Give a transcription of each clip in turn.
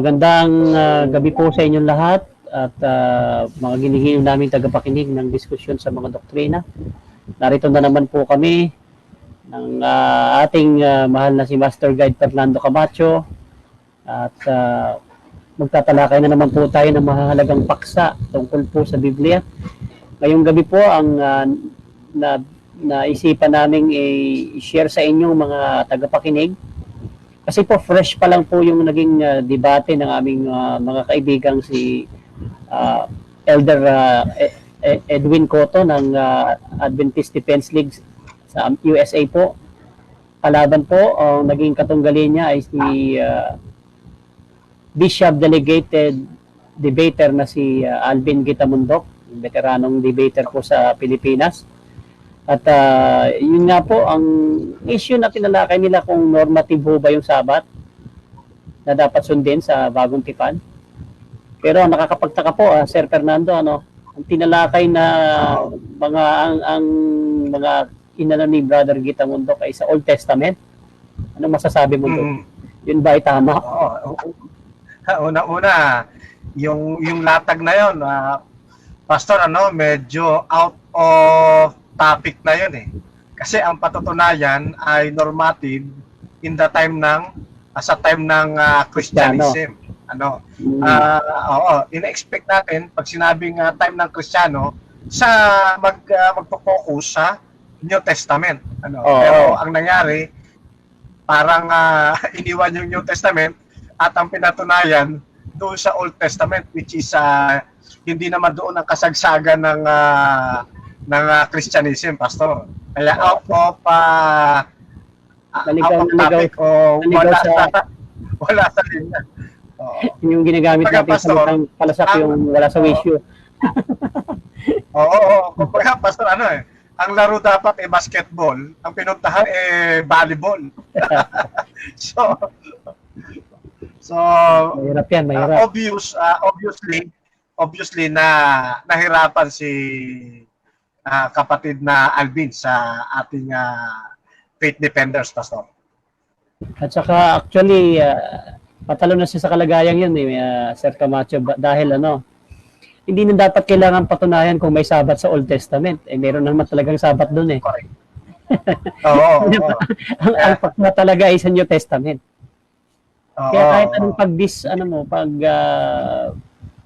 Magandang gabi po sa inyong lahat at mga ginigil namin tagapakinig ng diskusyon sa mga doktrina. Narito na naman po kami ng ating mahal na si Master Guide Fernando Camacho at magtatalakay na naman po tayo ng mahalagang paksa tungkol po sa Biblia. Ngayong gabi po ang naisipan naming i-share sa inyong mga tagapakinig. Kasi po fresh pa lang po yung naging debate ng aming mga kaibigang si Elder Edwin Cotto ng Adventist Defense League sa USA po. Kalaban po, ang naging katunggali niya ay si Bishop Delegated Debater na si Alvin Gitamundok, veteranong debater po sa Pilipinas. At yun nga po, ang issue na tinalakay nila kung normative ho ba yung Sabat na dapat sundin sa bagong tipan. Pero nakakapagtaka po, Sir Fernando, ang tinalakay na ang mga inano ni Brother Gitamundok ay sa Old Testament. Anong masasabi mo doon? Yun ba ay tama? Una-una, yung latag na yun, Pastor, medyo out of topic na yun eh. Kasi ang patutunayan ay normative in the time sa time ng Christianism. Ina-expect natin pag sinabing time ng Kristiyano sa magpo-focus sa New Testament. Pero ang nangyari, parang iniwan yung New Testament at ang pinatunayan doon sa Old Testament, which is hindi naman doon ang kasagsagan ng Christianism, Pastor. Kaya out of topic o wala sa linya. Yung ginagamit natin sa litang palasak yung wala sa issue. Kumbaga, Pastor, ang laro dapat basketball, ang pinuntahan volleyball. So mahirap yan, mahirap. Obviously na nahirapan si kapatid na Alvin sa ating faith defenders, Pastor. At saka actually patalo na siya sa kalagayang yun Sir Camacho, dahil hindi na dapat kailangan patunayan kung may Sabat sa Old Testament. Meron naman talagang Sabat doon eh. Correct. Ang paksa talaga ay sa New Testament. Kaya kahit anong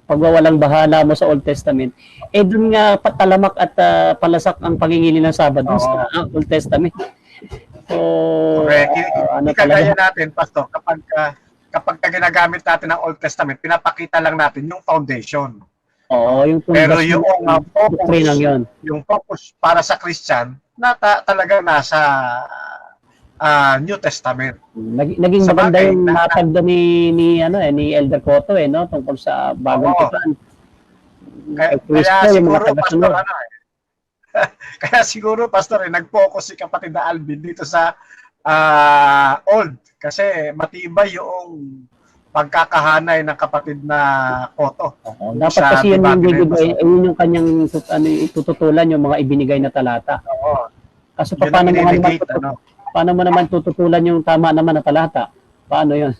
pagwawalang bahala mo sa Old Testament, doon nga patalamak at palasak ang pangingili ng Sabat doon sa Old Testament. So, kagaya natin, Pastor, kapag ginagamit natin ang Old Testament, pinapakita lang natin yung foundation. Pero yung focus para sa Christian, talaga nasa New Testament. Naging maganda yung natagda ni Elder Cotto tungkol sa bagong tipan. Kaya siguro, Pastor, nag-focus si kapatid na Alvin dito sa Old kasi matibay yung pagkakahanay ng kapatid na Cotto. Dapat kasi yun yung kanyang itututulan yung mga ibinigay na talata. Kaso paano mo naman tututulan yung tama naman na talata? Paano yun?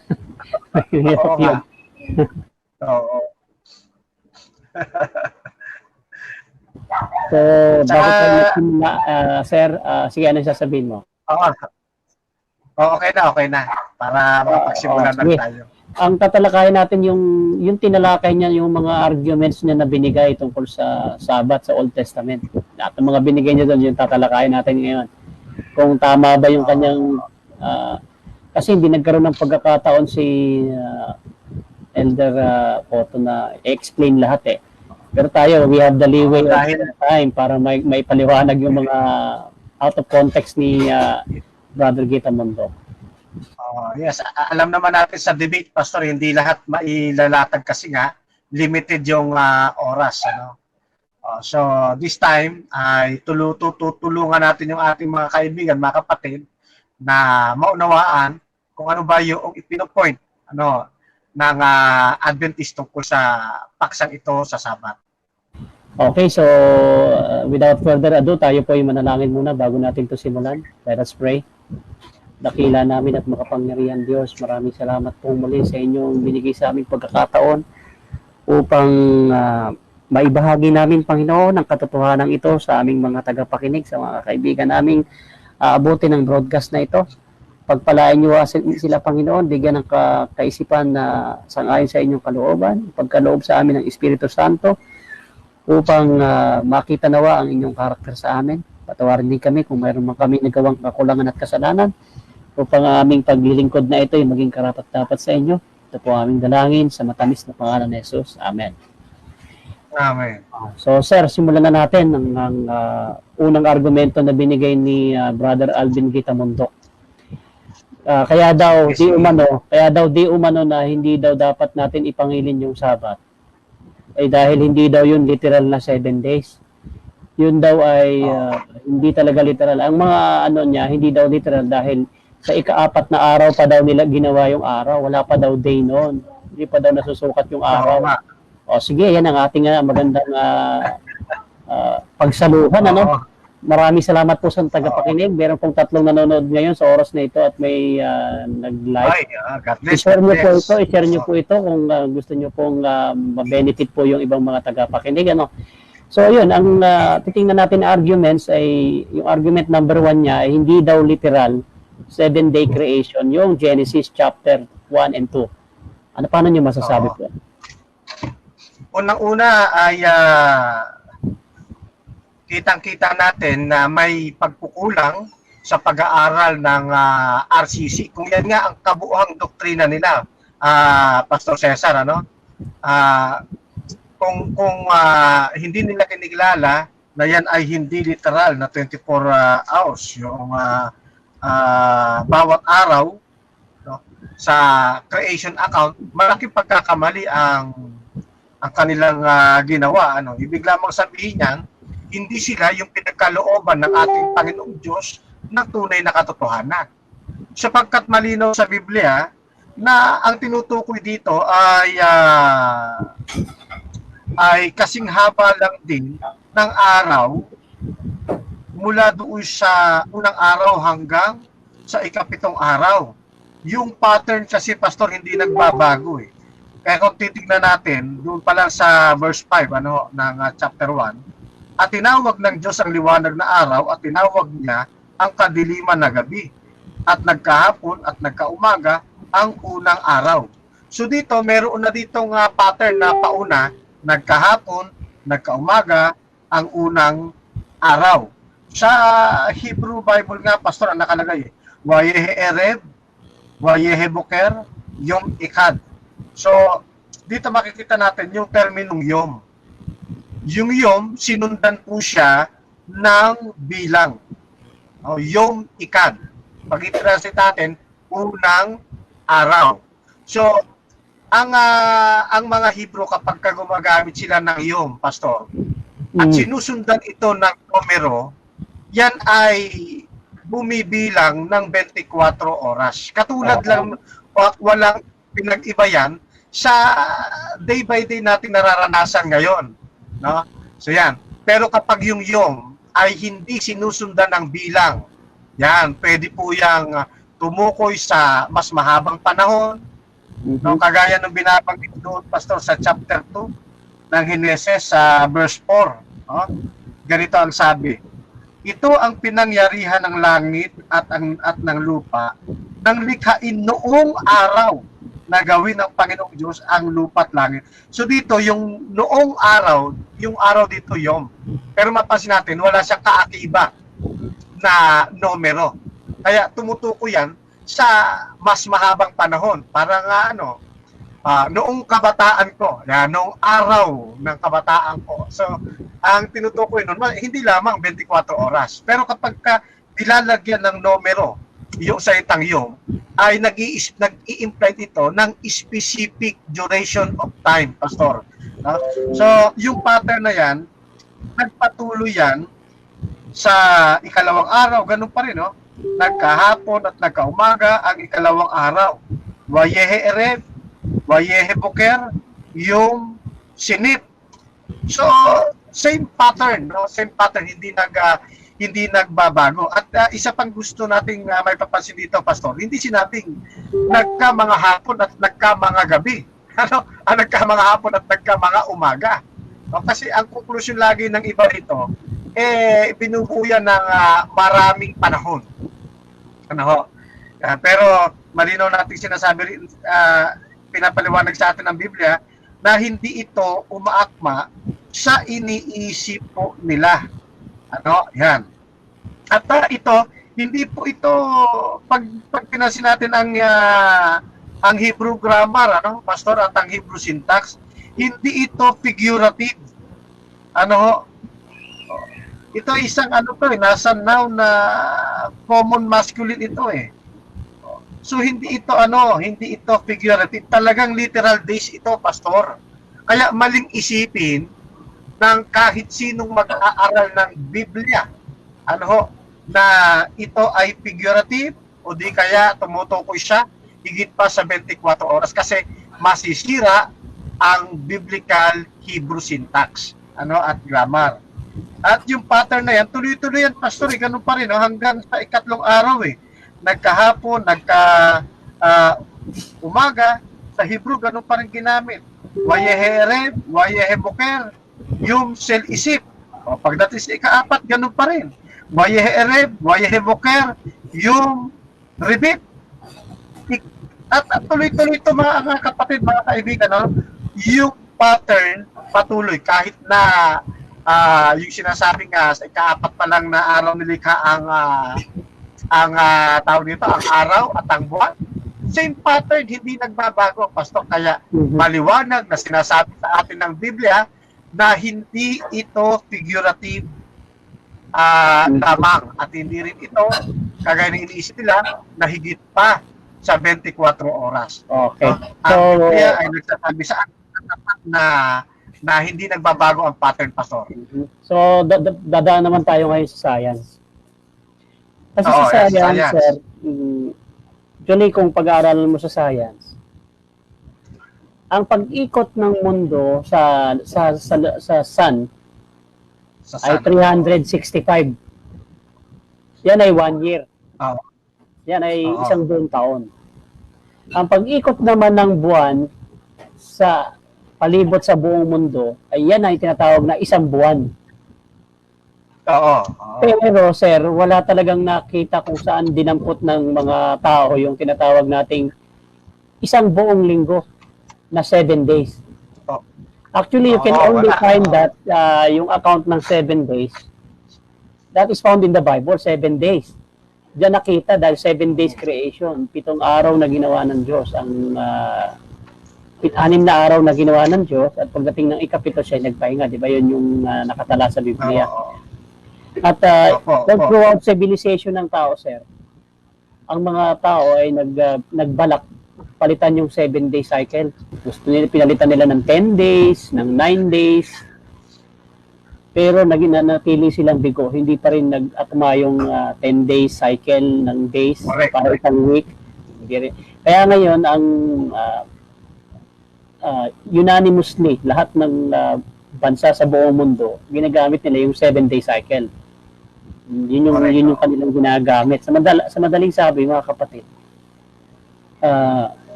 So, bakit Sir, sige, ano sasabihin mo? Okay na. Para makapagsimulan na tayo. Ang tatalakayin natin yung tinalakay niya, yung mga arguments niya na binigay tungkol sa Sabat sa Old Testament. At ang mga binigay niya doon, yung tatalakayin natin ngayon. Kung tama ba yung kanyang kasi hindi nagkaroon ng pagkakataon si Elder Cotto na i-explain lahat Pero tayo, we have the leeway of time para may paliwanag yung mga out of context ni Brother Gitamundok. Yes, alam naman natin sa debate, Pastor, hindi lahat mailalatag kasi nga limited yung oras. So this time ay tutulungan natin yung ating mga kaibigan, mga kapatid na maunawaan kung ano ba yung ipinopoint ng Adventist tungkol sa paksang ito sa Sabat. Okay, so without further ado, tayo po ay manalangin muna bago natin ito simulan. Let us pray. dakila namin at makapangyarihan Diyos. Maraming salamat po muli sa inyong binigay sa aming pagkakataon upang maibahagi namin, Panginoon, ang katotohanan ito sa aming mga tagapakinig, sa mga kaibigan naming aabutin ng broadcast na ito. Pagpalain niyo sila, Panginoon, bigyan ng kaisipan na sangayon sa inyong kalooban, pagkaloob sa amin ng Espiritu Santo, upang makita nawa ang inyong karakter sa amin. Patawarin din kami kung mayroon man kami nagawang kakulangan at kasalanan, upang ang aming paglilingkod na ito ay maging karapat-dapat sa inyo. Ito po aming dalangin sa matamis na pangalan ni Jesus. Amen. Amen. So sir, simulan na natin ang unang argumento na binigay ni Brother Alvin Gitamundok. Kaya daw di umano na hindi daw dapat natin ipangilin yung Sabat. Ay dahil hindi daw yun literal na 7 days. Yun daw ay hindi talaga literal. Ang mga niya, hindi daw literal dahil sa ika-4 na araw pa daw nila ginawa yung araw. Wala pa daw day noon. Hindi pa daw nasusukat yung araw. O sige, yan ang ating magandang pagsaluhan. Maraming salamat po sa tagapakinig. Meron pong 3 nanonood ngayon sa oras na ito at may nag-like. I-share niyo po ito kung gusto niyo pong ma-benefit po yung ibang mga tagapakinig. So yun, ang titingnan natin na arguments ay yung argument number 1 niya ay hindi daw literal 7-day creation, yung Genesis chapter 1 and 2. Paano niyo masasabi po? Unang-una ay kitang-kita natin na may pagkukulang sa pag-aaral ng RCC. Kung yan nga ang kabuuang doktrina nila, Pastor Cesar, kung hindi nila kiniglala na yan ay hindi literal na 24 hours yung bawat araw sa creation account, malaking pagkakamali ang kanilang ginawa. Ibig lamang sabihin niyan, hindi sila yung pinagkalooban ng ating Panginoong Diyos na tunay na katotohanan. Sapagkat malinaw sa Biblia na ang tinutukoy dito ay kasing haba lang din ng araw mula doon sa unang araw hanggang sa ika-7 araw. Yung pattern kasi, Pastor, hindi nagbabago eh. Kaya kung titignan natin, doon pa lang sa verse 5 ng chapter 1, at tinawag ng Diyos ang liwanag na araw at tinawag niya ang kadiliman na gabi. At nagkahapon at nagkaumaga ang unang araw. So dito, meron na ditong pattern na pauna, nagkahapon, nagkaumaga, ang unang araw. Sa Hebrew Bible nga, Pastor, ang nakalagay, Wayehe Erev, Wayehe Boker, Yom Ikad. So, dito makikita natin yung terminong Yom. Yung Yom, sinundan po siya ng bilang. Yom Ikad. Pag i-translate natin, unang araw. So, ang mga Hebrew kapag gumagamit sila ng Yom, Pastor, at sinusundan ito ng numero, yan ay bumibilang ng 24 oras. Katulad lang, walang pinag-iba yan sa day by day natin nararanasan ngayon. So yan. Pero kapag yung Yom ay hindi sinusundan ng bilang, yan, pwede po yang tumukoy sa mas mahabang panahon. Kagaya ng binabanggit doon, Pastor, sa chapter 2 ng Heneses sa verse 4. Ganito ang sabi, ito ang pinangyarihan ng langit at ng lupa nang likhain noong araw na gawin ng Panginoong Diyos ang lupa at langit. So dito, yung noong araw, yung araw dito Yom. Pero mapansin natin, wala siyang kaakiba na numero. Kaya tumutukoy yan sa mas mahabang panahon. Parang noong kabataan ko, noong araw ng kabataan ko. So, ang tinutukoy nun, hindi lamang 24 oras. Pero kapag nilalagyan ng numero, yung salitang Yom, ay nag-i-imply ito ng specific duration of time, Pastor. So, yung pattern na yan, nagpatuloy yan sa ikalawang araw, ganun pa rin, nagkahapon at nagkaumaga ang ikalawang araw. Wayehe Erev, Wayehe Boker, yung Sinip. So, same pattern, same pattern, hindi nagbabago. At isa pang gusto nating may papansin dito, Pastor, hindi sinabing nagka mga hapon at nagka mga gabi. Ano? Nagka mga hapon at nagka mga umaga. No? Kasi ang konklusyon lagi ng iba rito, binubuo yan ng maraming panahon. Ano ho? Pero malinaw natin sinasabi, pinapaliwanag sa atin ng Biblia, na hindi ito umaakma sa iniisip po nila. Ano? Yan. At ito, hindi po ito, pag pinasin natin ang Hebrew grammar, ano, Pastor, at ang Hebrew syntax, hindi ito figurative. Ano ho? Ito isang nasa noun na common masculine ito eh. So hindi ito figurative. Talagang literal days ito, Pastor. Kaya maling isipin ng kahit sinong mag-aaral ng Biblia, na ito ay figurative o di kaya tumutukoy siya higit pa sa 24 oras kasi masisira ang biblical Hebrew syntax at grammar. At yung pattern na yan, tuloy-tuloy yan, Pastor, ganun pa rin hanggang sa ikatlong araw nagkahapon, umaga, sa Hebrew ganun pa rin ginamit. Wayehereb, wayeheboker, yung sel isip. Pagdating sa ika-4, ganun pa rin. Wayehereb, wayeheboker, yung ribit. At tuloy-tuloy ito mga kapatid, mga kaibigan, yung pattern patuloy kahit na yung sinasabi nga sa ika-4 pa lang na araw nilikha ang tawag nito, ang araw at ang buwan. Same pattern, hindi nagbabago, Pastor. Kaya maliwanag na sinasabi sa atin ng Biblia na hindi ito figurative lamang at hindi rin ito kagaya ng iniisip nila na higit pa sa 24 oras. Okay. Ang Biblia ay nagsasabi sa atin na hindi nagbabago ang pattern, Pastor. So, dadaan naman tayo ngayon sa science. Kasi sa science, sir, actually, kung pag-aaralan mo sa science, ang pag-ikot ng mundo sa sun ay 365. Yan ay 1 year. Yan ay isang buong taon. Ang pag-ikot naman ng buwan sa palibot sa buong mundo ay yan ay tinatawag na isang buwan. Pero sir, wala talagang nakita kung saan dinampot ng mga tao yung tinatawag nating isang buong linggo na 7 days. Actually, you can only find that yung account ng 7 days, that is found in the Bible, 7 days. Diyan nakita dahil 7 days creation, 7 araw na ginawa ng Diyos, ang 6 na araw na ginawa ng Diyos, at pagdating ng ika-7 siya nagpahinga, di ba? Yun yung nakatala sa Biblia. At throughout civilization ng tao, sir, ang mga tao ay nagbalak palitan yung 7-day cycle. Gusto nila, pinalitan nila ng 10 days, ng 9 days. Pero nanatili silang bigo. Hindi pa rin nag-atma yung 10-day cycle ng days para isang week. Kaya ngayon, ang unanimously, lahat ng bansa sa buong mundo, ginagamit nila yung 7-day cycle. Yun yung kanilang ginagamit. Sa madaling sabi, mga kapatid,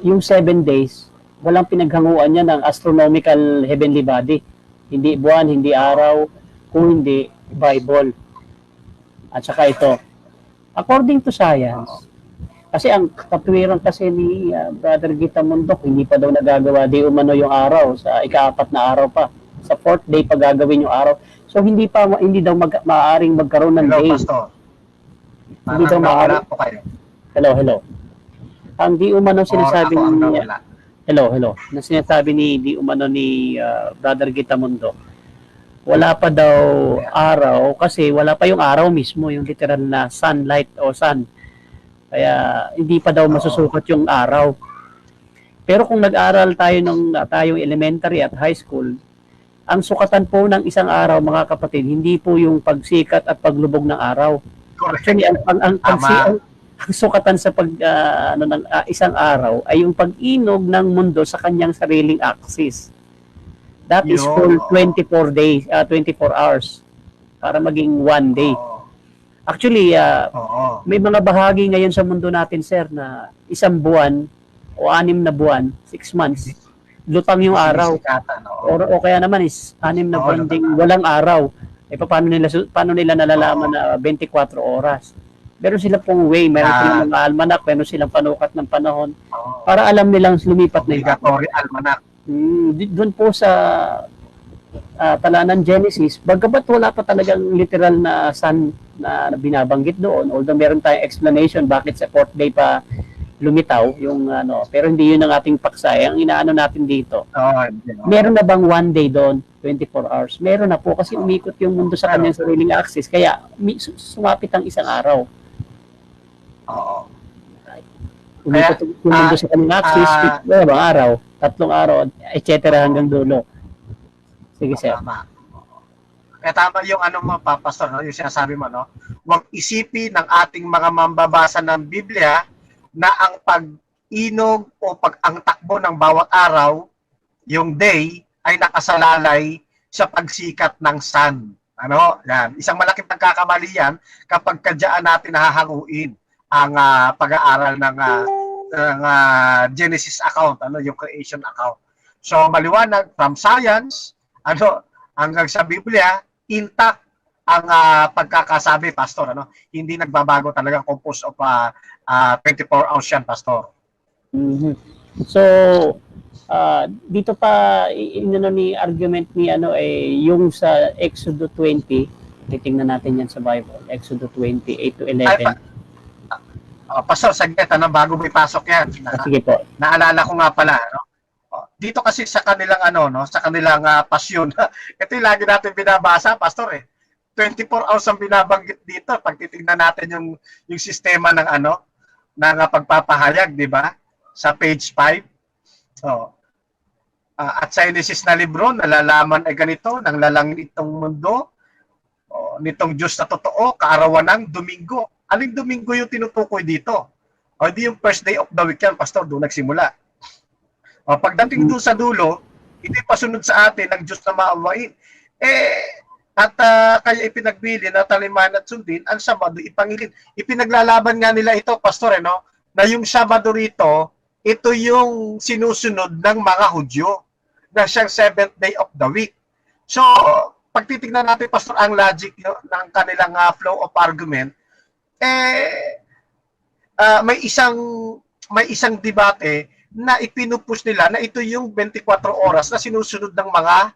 yung 7 days, walang pinaghanguan niya ng astronomical heavenly body. Hindi buwan, hindi araw, kung hindi Bible. At saka ito, according to science, kasi ang katwiran kasi ni Brother Gita Mundok, hindi pa daw nagagawa di umano yung araw, sa ika-4 na araw pa. Sa 4th day pa gagawin yung araw. So hindi daw maaaring magkaroon ng day. Pastor. Hindi daw maaaring. Hello. Ang di umano sinasabi ni Hello. Na sinasabi ni di umano ni Brother Gita Mundo. Wala pa daw araw kasi wala pa yung araw mismo, yung literal na sunlight o sun. Kaya hindi pa daw masusukat yung araw. Pero kung nag-aral tayo tayong elementary at high school, ang sukatan po ng isang araw, mga kapatid, hindi po yung pagsikat at paglubog ng araw. Actually, ang sukatan sa isang araw ay yung pag-inog ng mundo sa kanyang sariling axis. That is for 24 days, 24 hours para maging 1 day. Actually, Oo. may mga bahagi ngayon sa mundo natin, sir, na 1 buwan o 6 na buwan, 6 months, lutang yung araw. Sinisikatan, oo. O kaya naman is 6 na buwan lutang ding araw. walang araw. Paano nila nalalaman Oo. na 24 oras? Meron sila pong way, meron silang mga almanak, meron silang panukat ng panahon Oo. para alam nilang lumipat na yung araw. Obligatory almanac. Doon po sa talaan ng Genesis, bagamat wala pa talagang literal na sun na binabanggit doon, although meron tayong explanation bakit sa 4th day pa lumitaw yung pero hindi yun ang ating paksay. Ang inaano natin dito, meron na bang 1 day doon, 24 hours? Meron na po kasi umikot yung mundo sa kanyang sariling axis, kaya sumapit ang isang araw. Oo. Umikot yung mundo sa kanyang axis, bang araw, 3 araw, etc. hanggang dulo. Sige, sir. Tama. Kaya tama yung mo, Pastor, no? Yung sinasabi mo, no? Huwag isipin ng ating mga mambabasa ng Biblia na ang pag-inog o ang takbo ng bawat araw, yung day, ay nakasalalay sa pagsikat ng sun. Yan. Isang malaking pagkakamali yan kapag kadyaan natin hahanguin ang pag-aaral ng Genesis account, yung creation account. So, maliwanag from science, hanggang sa Biblia, intact ang pagkakasabi, Pastor. Hindi nagbabago talaga composed of 24 hours yan, Pastor. Mm-hmm. So, dito pa ni argument ni yung sa Exodus 20, titingnan natin yan sa Bible, Exodus 20, 8 to 11. Pastor, saglit, bago may pasok yan. Sige po. Naalala ko nga pala, dito kasi sa kanilang sa kanilang pasyon. Ito yung lagi natin binabasa, Pastor 24 hours ang binabanggit dito pag titingnan natin yung sistema ng ng pagpapahayag, di ba? Sa page 5. At sa Genesis na libro, nalalaman ay ganito, nang lalangin itong mundo, nitong Diyos na totoo, kaarawan ng Domingo. Aling Domingo yung tinutukoy dito? O di yung first day of the week yan, Pastor, doon nagsimula. Pagdating doon sa dulo, hindi pasunod sa atin ng Diyos na maawain. At kaya ipinagbili na taliman at sundin, ang Sabado ipangilin. Ipinaglalaban nga nila ito, Pastor, na yung Sabado rito, ito yung sinusunod ng mga Hudyo na siyang 7th day of the week. So, pag titignan natin, Pastor, ang logic ng kanilang flow of argument, may isang debate na ipinupush nila na ito yung 24 oras na sinusunod ng mga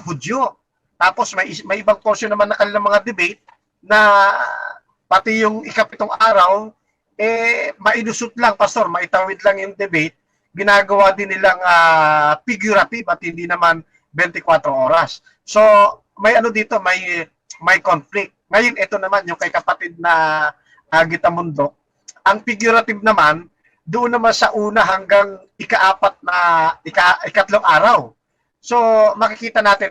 Hudyo. Tapos may ibang portion naman na kanilang mga debate na pati yung ikapitong araw mailusot lang, Pastor, maitawid lang yung debate. Ginagawa din nilang figurative at hindi naman 24 oras. So, may dito, may conflict. Ngayon, ito naman yung kay kapatid na Gitamundo. Ang figurative naman, doon naman sa una hanggang ikatlong araw. So, makikita natin,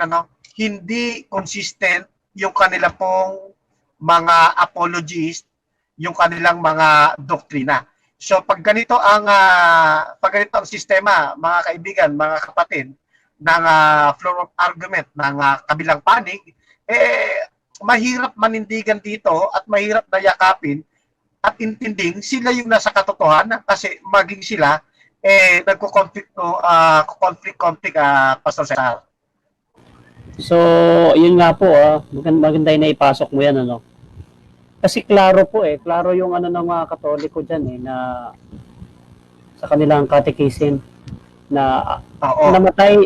hindi consistent yung kanila pong mga apologists, yung kanilang mga doktrina. So, pag ganito ang sistema, mga kaibigan, mga kapatid, ng flow of argument, ng kabilang panig, mahirap manindigan dito at mahirap na yakapin at intinding sila yung nasa katotohanan kasi maging sila nagko-conflict Pastor Cesar. So, yun nga po, maganda na ipasok mo yan, Kasi klaro po klaro yung ng mga Katoliko diyan na sa kanilang catechism na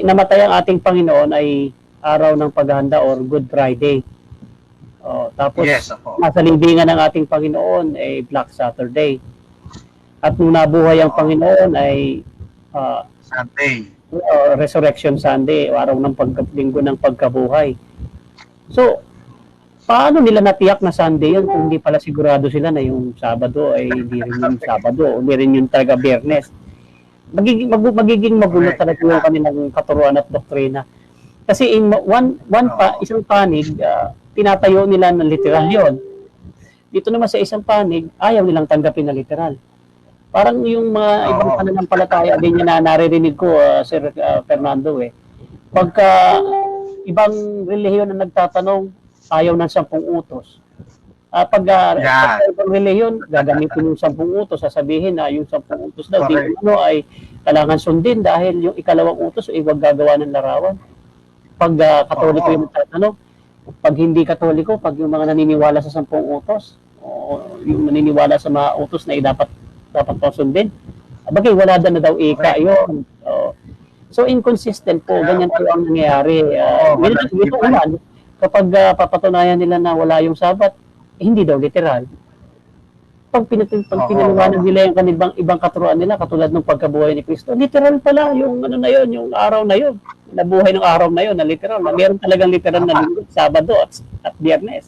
namatay ang ating Panginoon ay araw ng paghahanda or Good Friday. Tapos nasa libingan ng ating Panginoon ay Black Saturday. At nung nabuhay ang Panginoon ay Sunday. Resurrection Sunday, araw ng linggo ng pagkabuhay. So, paano nila natiyak na Sunday yun kung hindi pala sigurado sila na yung Sabado ay hindi rin yung Sabado o hindi rin yung talaga Biyernes? Magiging magulo talaga yung kanilang katuruan at doktrina. Kasi in isang panig, tinatayo nila ng literal yon. Dito naman sa isang panig, ayaw nilang tanggapin na literal. Parang yung mga ibang pananampalataya din na naririnig ko, Sir Fernando, pagka ibang relihiyon na nagtatanong, ayaw ng 10 utos. Yan. Pag ibang reliyon, gagamitin yung 10 utos, sasabihin na yung 10 utos daw, di Correct. ano ay kailangan sundin dahil yung ikalawang utos ay huwag gagawa ng larawan. Pag Katoliko Oo. yung tatanong, pag hindi Katoliko, pag yung mga naniniwala sa 10 utos, o yung naniniwala sa mga utos na dapat pang sundin, bagay wala na daw ika Correct. yun. So inconsistent po, Kaya ganyan po ang nangyayari. Oo, walang Ito tibay. naman, kapag papatunayan nila na wala yung Sabat, hindi daw literal. Pag pinaliwanag nila yung kanibang ibang katuruan nila, katulad ng pagkabuhay ni Kristo, literal pala yung ano na yun, yung araw na yun. Nabuhay ng araw na yun, na literal. Na meron talagang literal na linggo, Sabado at Biyernes.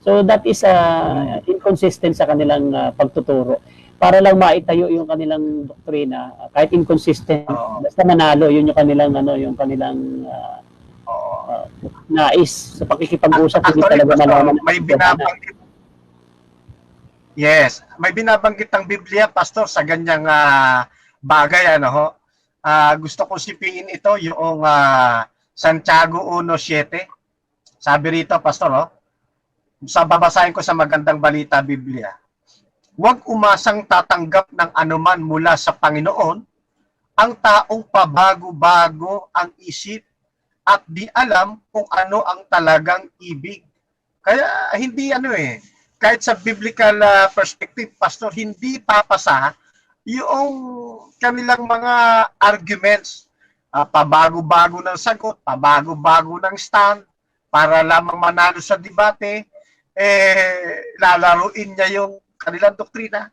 So that is inconsistent sa kanilang pagtuturo. Para lang maitayo yung kanilang doktrina, kahit inconsistent, Oo. basta manalo, yun yung kanilang yung kanilang Oo. nais sa pakikipag-usap, hindi Actually, talaga Pastor, malaman. may binabanggit. Yes, may binabanggit ang Biblia, Pastor, sa ganyang bagay, ano ho. Gusto ko sipiin ito, yung Santiago 1:7. Sabi rito, Pastor, babasahin ko sa Magandang Balita Biblia. Huwag umasang tatanggap ng anuman mula sa Panginoon ang taong pabago-bago ang isip at di alam kung ano ang talagang ibig. Kaya hindi kahit sa biblical perspective, Pastor, hindi papasa yung kanilang mga arguments. Pabago-bago ng sagot, pabago-bago ng stand, para lamang manalo sa debate, lalaruin niya yung kanilang doktrina.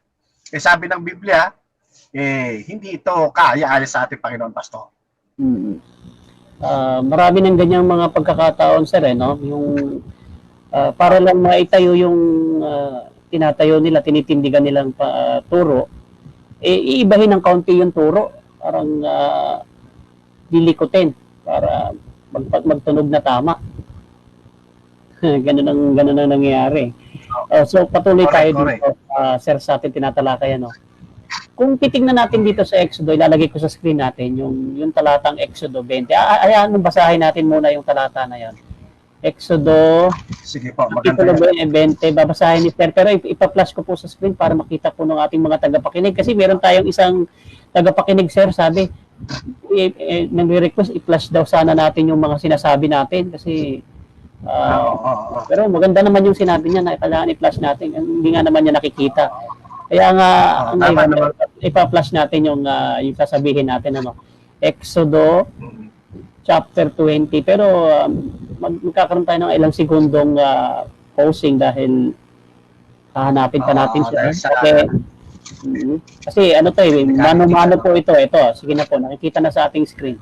Sabi ng Biblia, hindi ito kaya sa ating Panginoon, Pastor. Marami ng ganyang mga pagkakataon, sir, no? Yung para lang maitayo yung tinatayo nila, tinitindigan nilang turo, iibahin ng kaunti yung turo, parang dilikutin para magtunog na tama. ganun ang nangyayari. So patuloy tayo dito, sir, sa ating tinatalakayan. Kung titingnan natin dito sa Exodo, ilalagay ko sa screen natin yung talatang Exodo 20. Ayan, basahin natin muna yung talata na yan. Exodo, sige po, maganda yan. 20, babasahin ni Sir. Pero ipa-flash ko po sa screen para makita po ng ating mga tagapakinig. Kasi meron tayong isang tagapakinig, Sir, sabi, nag-request, i-flash daw sana natin yung mga sinasabi natin. Kasi pero maganda naman yung sinabi niya na kailangan i-flash natin. Hindi nga naman niya nakikita. Kaya nga, ipa-flash natin yung sasabihin natin. Exodo chapter 20. Pero magkakaroon tayo ng ilang segundong pausing dahil hahanapin pa natin siya. Okay. Kasi mano-mano po ito. Ito, sige na po, nakikita na sa ating screen.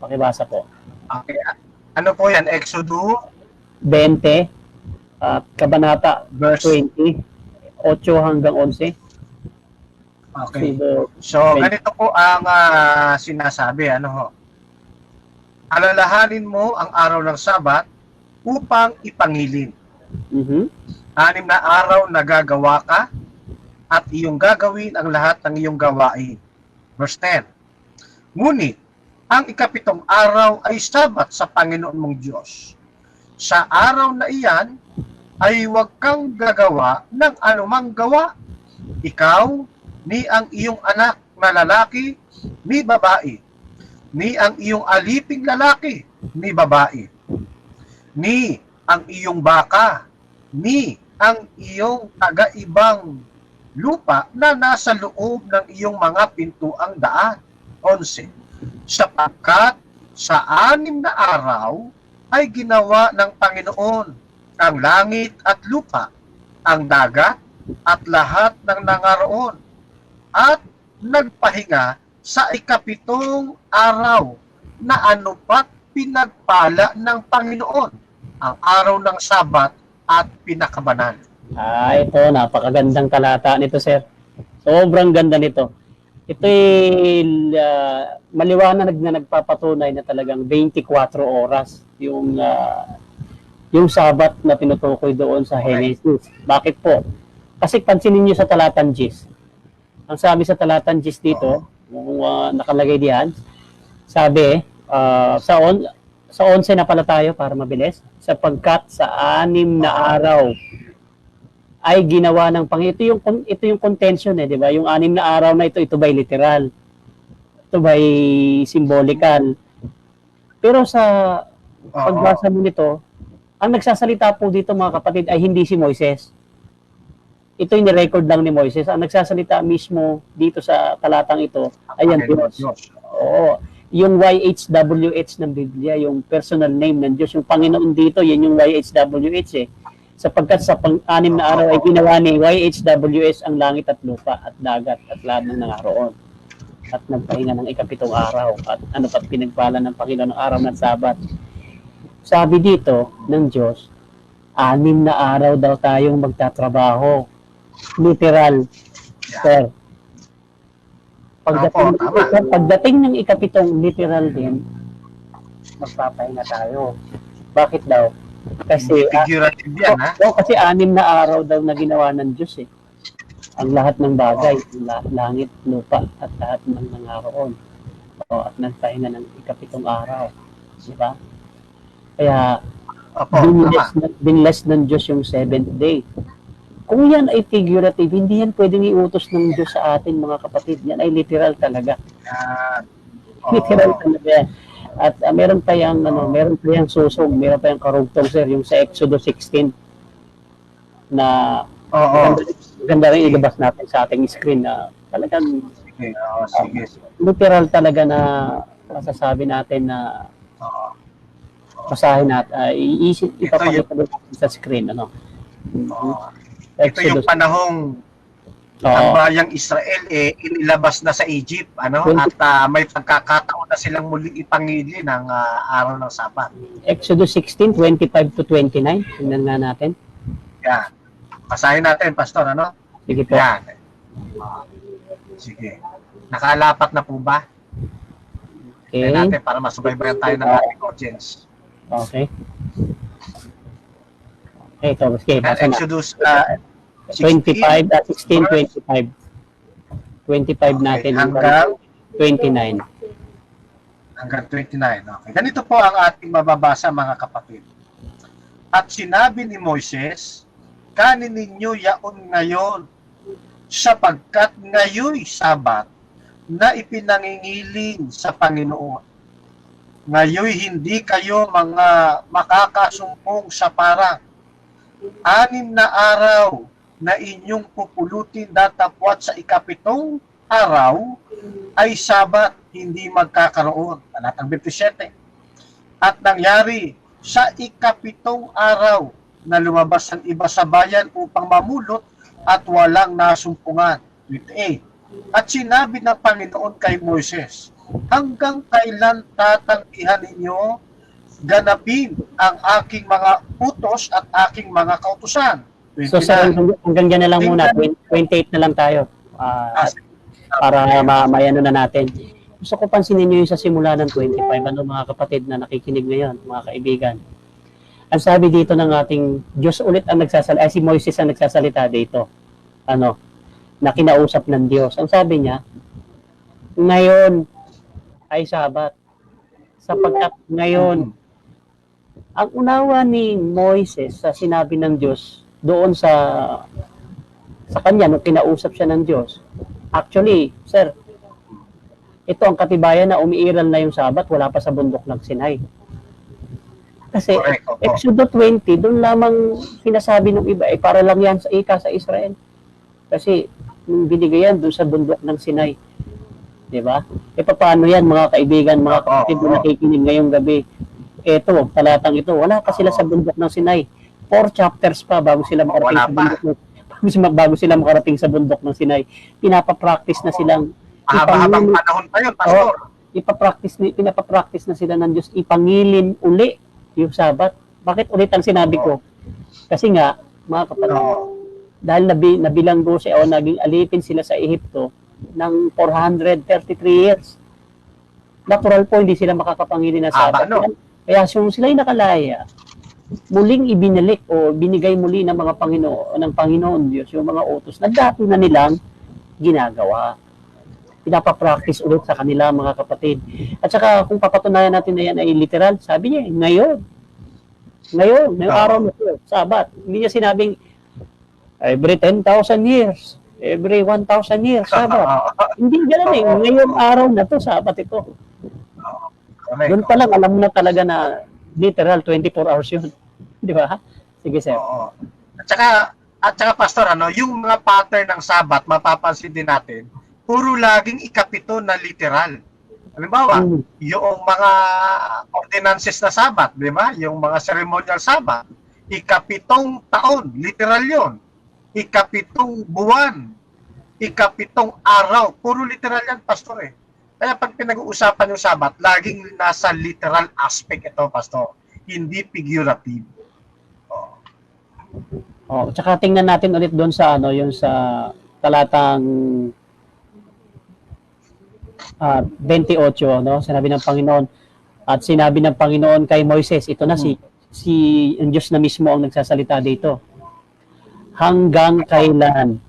Pakibasa po. Okay. Ano po yan? Exodo 20 at kabanata verse 20, 8 hanggang 11. Okay. So, ganito po ang sinasabi. Alalahanin mo ang araw ng Sabat upang ipangilin. 6 na araw na gagawa ka at iyong gagawin ang lahat ng iyong gawain. Verse 10. Ngunit, ang 7 araw ay Sabat sa Panginoon mong Diyos. Sa araw na iyan, ay huwag kang gagawa ng anumang gawa. Ikaw, ni ang iyong anak na lalaki, ni babae, ni ang iyong aliping lalaki, ni babae, ni ang iyong baka, ni ang iyong taga-ibang lupa na nasa loob ng iyong mga pintuang daan. 11. Sapagkat sa 6 na araw ay ginawa ng Panginoon ang langit at lupa, ang dagat at lahat ng nangaroon, at nagpahinga sa 7 araw na anupat pinagpala ng Panginoon ang araw ng Sabat at pinakabanal. Ito, napakagandang talata nito, sir. Sobrang ganda nito. Ito'y maliwanag na nagpapatunay na talagang 24 oras yung Sabat na tinutukoy doon sa Genesis. Bakit po? Kasi pansinin niyo sa talatang 10. Ang sabi sa talatang 10 dito, kung nakalagay diyan, sabi, sa 11 na pala tayo para mabilis, sapagkat sa 6 na araw ay ginawa ng Panginoon. Ito yung contention di ba? Yung 6 na araw na ito ba'y literal? Ito ba'y symbolical? Pero sa pagbasa mo nito, ang nagsasalita po dito mga kapatid ay hindi si Moises. Ito yung ni-record lang ni Moises. Ang nagsasalita mismo dito sa talatang ito ay ang Diyos. Oo. Yung YHWH ng Biblia, yung personal name ng Diyos, yung Panginoon dito, yan yung YHWH Sapagkat sa 6 na araw ay ginawa ni YHWH ang langit at lupa at dagat at lahat ng nangaroon. At nagpahinga ng 7 araw. At ano pa't pinagpala ng Panginoon ng araw ng Sabat. Sabi dito ng Diyos, 6 na araw daw tayong magtatrabaho. Literal, sir. Pagdating ng 7 literal din, magpapahinga tayo. Bakit daw? Kasi figurative yan, ha? Kasi 6 na araw daw na ginawa ng Diyos ang lahat ng bagay, langit, lupa, at lahat ng nangaroon. At nagpahinga ng 7 araw. Di ba? Kaya, binless ng Diyos yung 7th day. Kung yan ay figurative, hindi yan pwedeng iutos ng Diyos sa atin, mga kapatid. Yan ay literal talaga. Literal talaga yan. At meron pa yung susog, meron pa yung karugtong, sir, yung sa Exodus 16 na ganda rin ilabas natin sa ating screen na talagang literal talaga na masasabi natin na basahin natin, ipapakita natin sa screen. Ito yung panahong ang bayang Israel inilabas na sa Egypt, at may pagkakataon na silang muling ipangili ng araw ng Sabat. Exodus 16, 25 to 29. Tingnan nga natin. Yan. Basahin natin, Pastor, Sige po. Yan. Sige. Nakalapat na po ba? Okay. Tingnan natin para masubaybayan tayo ng ating audience. Okay. Ito, sige, basa na. Exodus 16, 25 natin hanggang 29. Hanggang 29. Okay. Ganito po ang ating mababasa, mga kapatid. At sinabi ni Moises, kanin ninyo yaon ngayon, sapagkat ngayoy Sabat na ipinangingiling sa Panginoon. Ngayoy hindi kayo mga makakasumpong sa parang. 6 na araw na inyong pupulutin datapwat sa 7 araw ay Sabat, hindi magkakaroon. Talatang 27. At nangyari sa 7 araw na lumabas ang iba sa bayan upang mamulot at walang nasumpungan. 28. At sinabi ng Panginoon kay Moises, hanggang kailan tatanggihan ninyo ganapin ang aking mga utos at aking mga kautusan? 29. So, hanggang dyan na lang muna. 28 na lang tayo. Para mayano na natin. Gusto ko pansinin nyo yung sa simula ng 25. Mga kapatid na nakikinig ngayon, mga kaibigan. Ang sabi dito ng ating Diyos ulit ang nagsasalita, si Moises ang nagsasalita dito. Na kinausap ng Diyos. Ang sabi niya, ngayon ay Sabat. Sapagkat ngayon, ang unawa ni Moises sa sinabi ng Diyos, doon sa kanya, nung kinausap siya ng Diyos. Actually, sir, ito ang katibayan na umiiral na yung Sabat, wala pa sa bundok ng Sinai. Kasi Exodus 20, doon lamang sinasabi ng iba, para lang yan sa sa Israel. Kasi nung binigay yan doon sa bundok ng Sinai. Diba? Paano yan, mga kaibigan, mga kapatid na nakikinig ngayong gabi? Ito, talatang ito, wala pa sila sa bundok ng Sinai. 4 chapters pa bago sila makarating sa bundok ng Sinai. Pinapapractice na silang habang panahon pa yun, Pastor. Pinapapractice na sila ng Diyos ipangilin uli yung Sabat. Bakit ulit ang sinabi ko? Kasi nga, mga kapatid, dahil nabilanggo siya o naging alipin sila sa Ehipto ng 433 years. Natural po, hindi sila makakapangilin na Sabat. Kaya kung sila'y nakalaya, muling ibinalik o binigay muli ng mga ng Panginoon Diyos yung mga utos na dati na nilang ginagawa. Pinapapractice ulit sa kanila, mga kapatid. At saka kung papatunayan natin na yan ay literal, sabi niya, ngayon, ngayong araw na ito, Sabat. Hindi niya sinabing Every 10,000 years. Every 1,000 years, Sabat. Hindi ganun eh. Ngayong araw na to, Sabat ito. Correct. Doon pa lang, alam mo na talaga na literal 24 hours yun. Di ba? Sige, sir. Oo. At saka pastor, yung mga pattern ng Sabat, mapapansin din natin, puro laging ikapito na literal. Halimbawa, yung mga ordinances na Sabat, di ba? Yung mga ceremonial Sabat, ikapitong taon, literal yon. Ikapitong buwan, ikapitong araw, puro literal yan, pastor eh. Kaya pag pinag-uusapan yung Sabat, laging nasa literal aspect ito, pastor. Hindi figurative. Oh, tsaka tingnan natin ulit doon sa yung sa talatang 28, no? Sinabi ng Panginoon at sinabi ng Panginoon kay Moises, ito na si ang Diyos na mismo ang nagsasalita dito. Hanggang kailan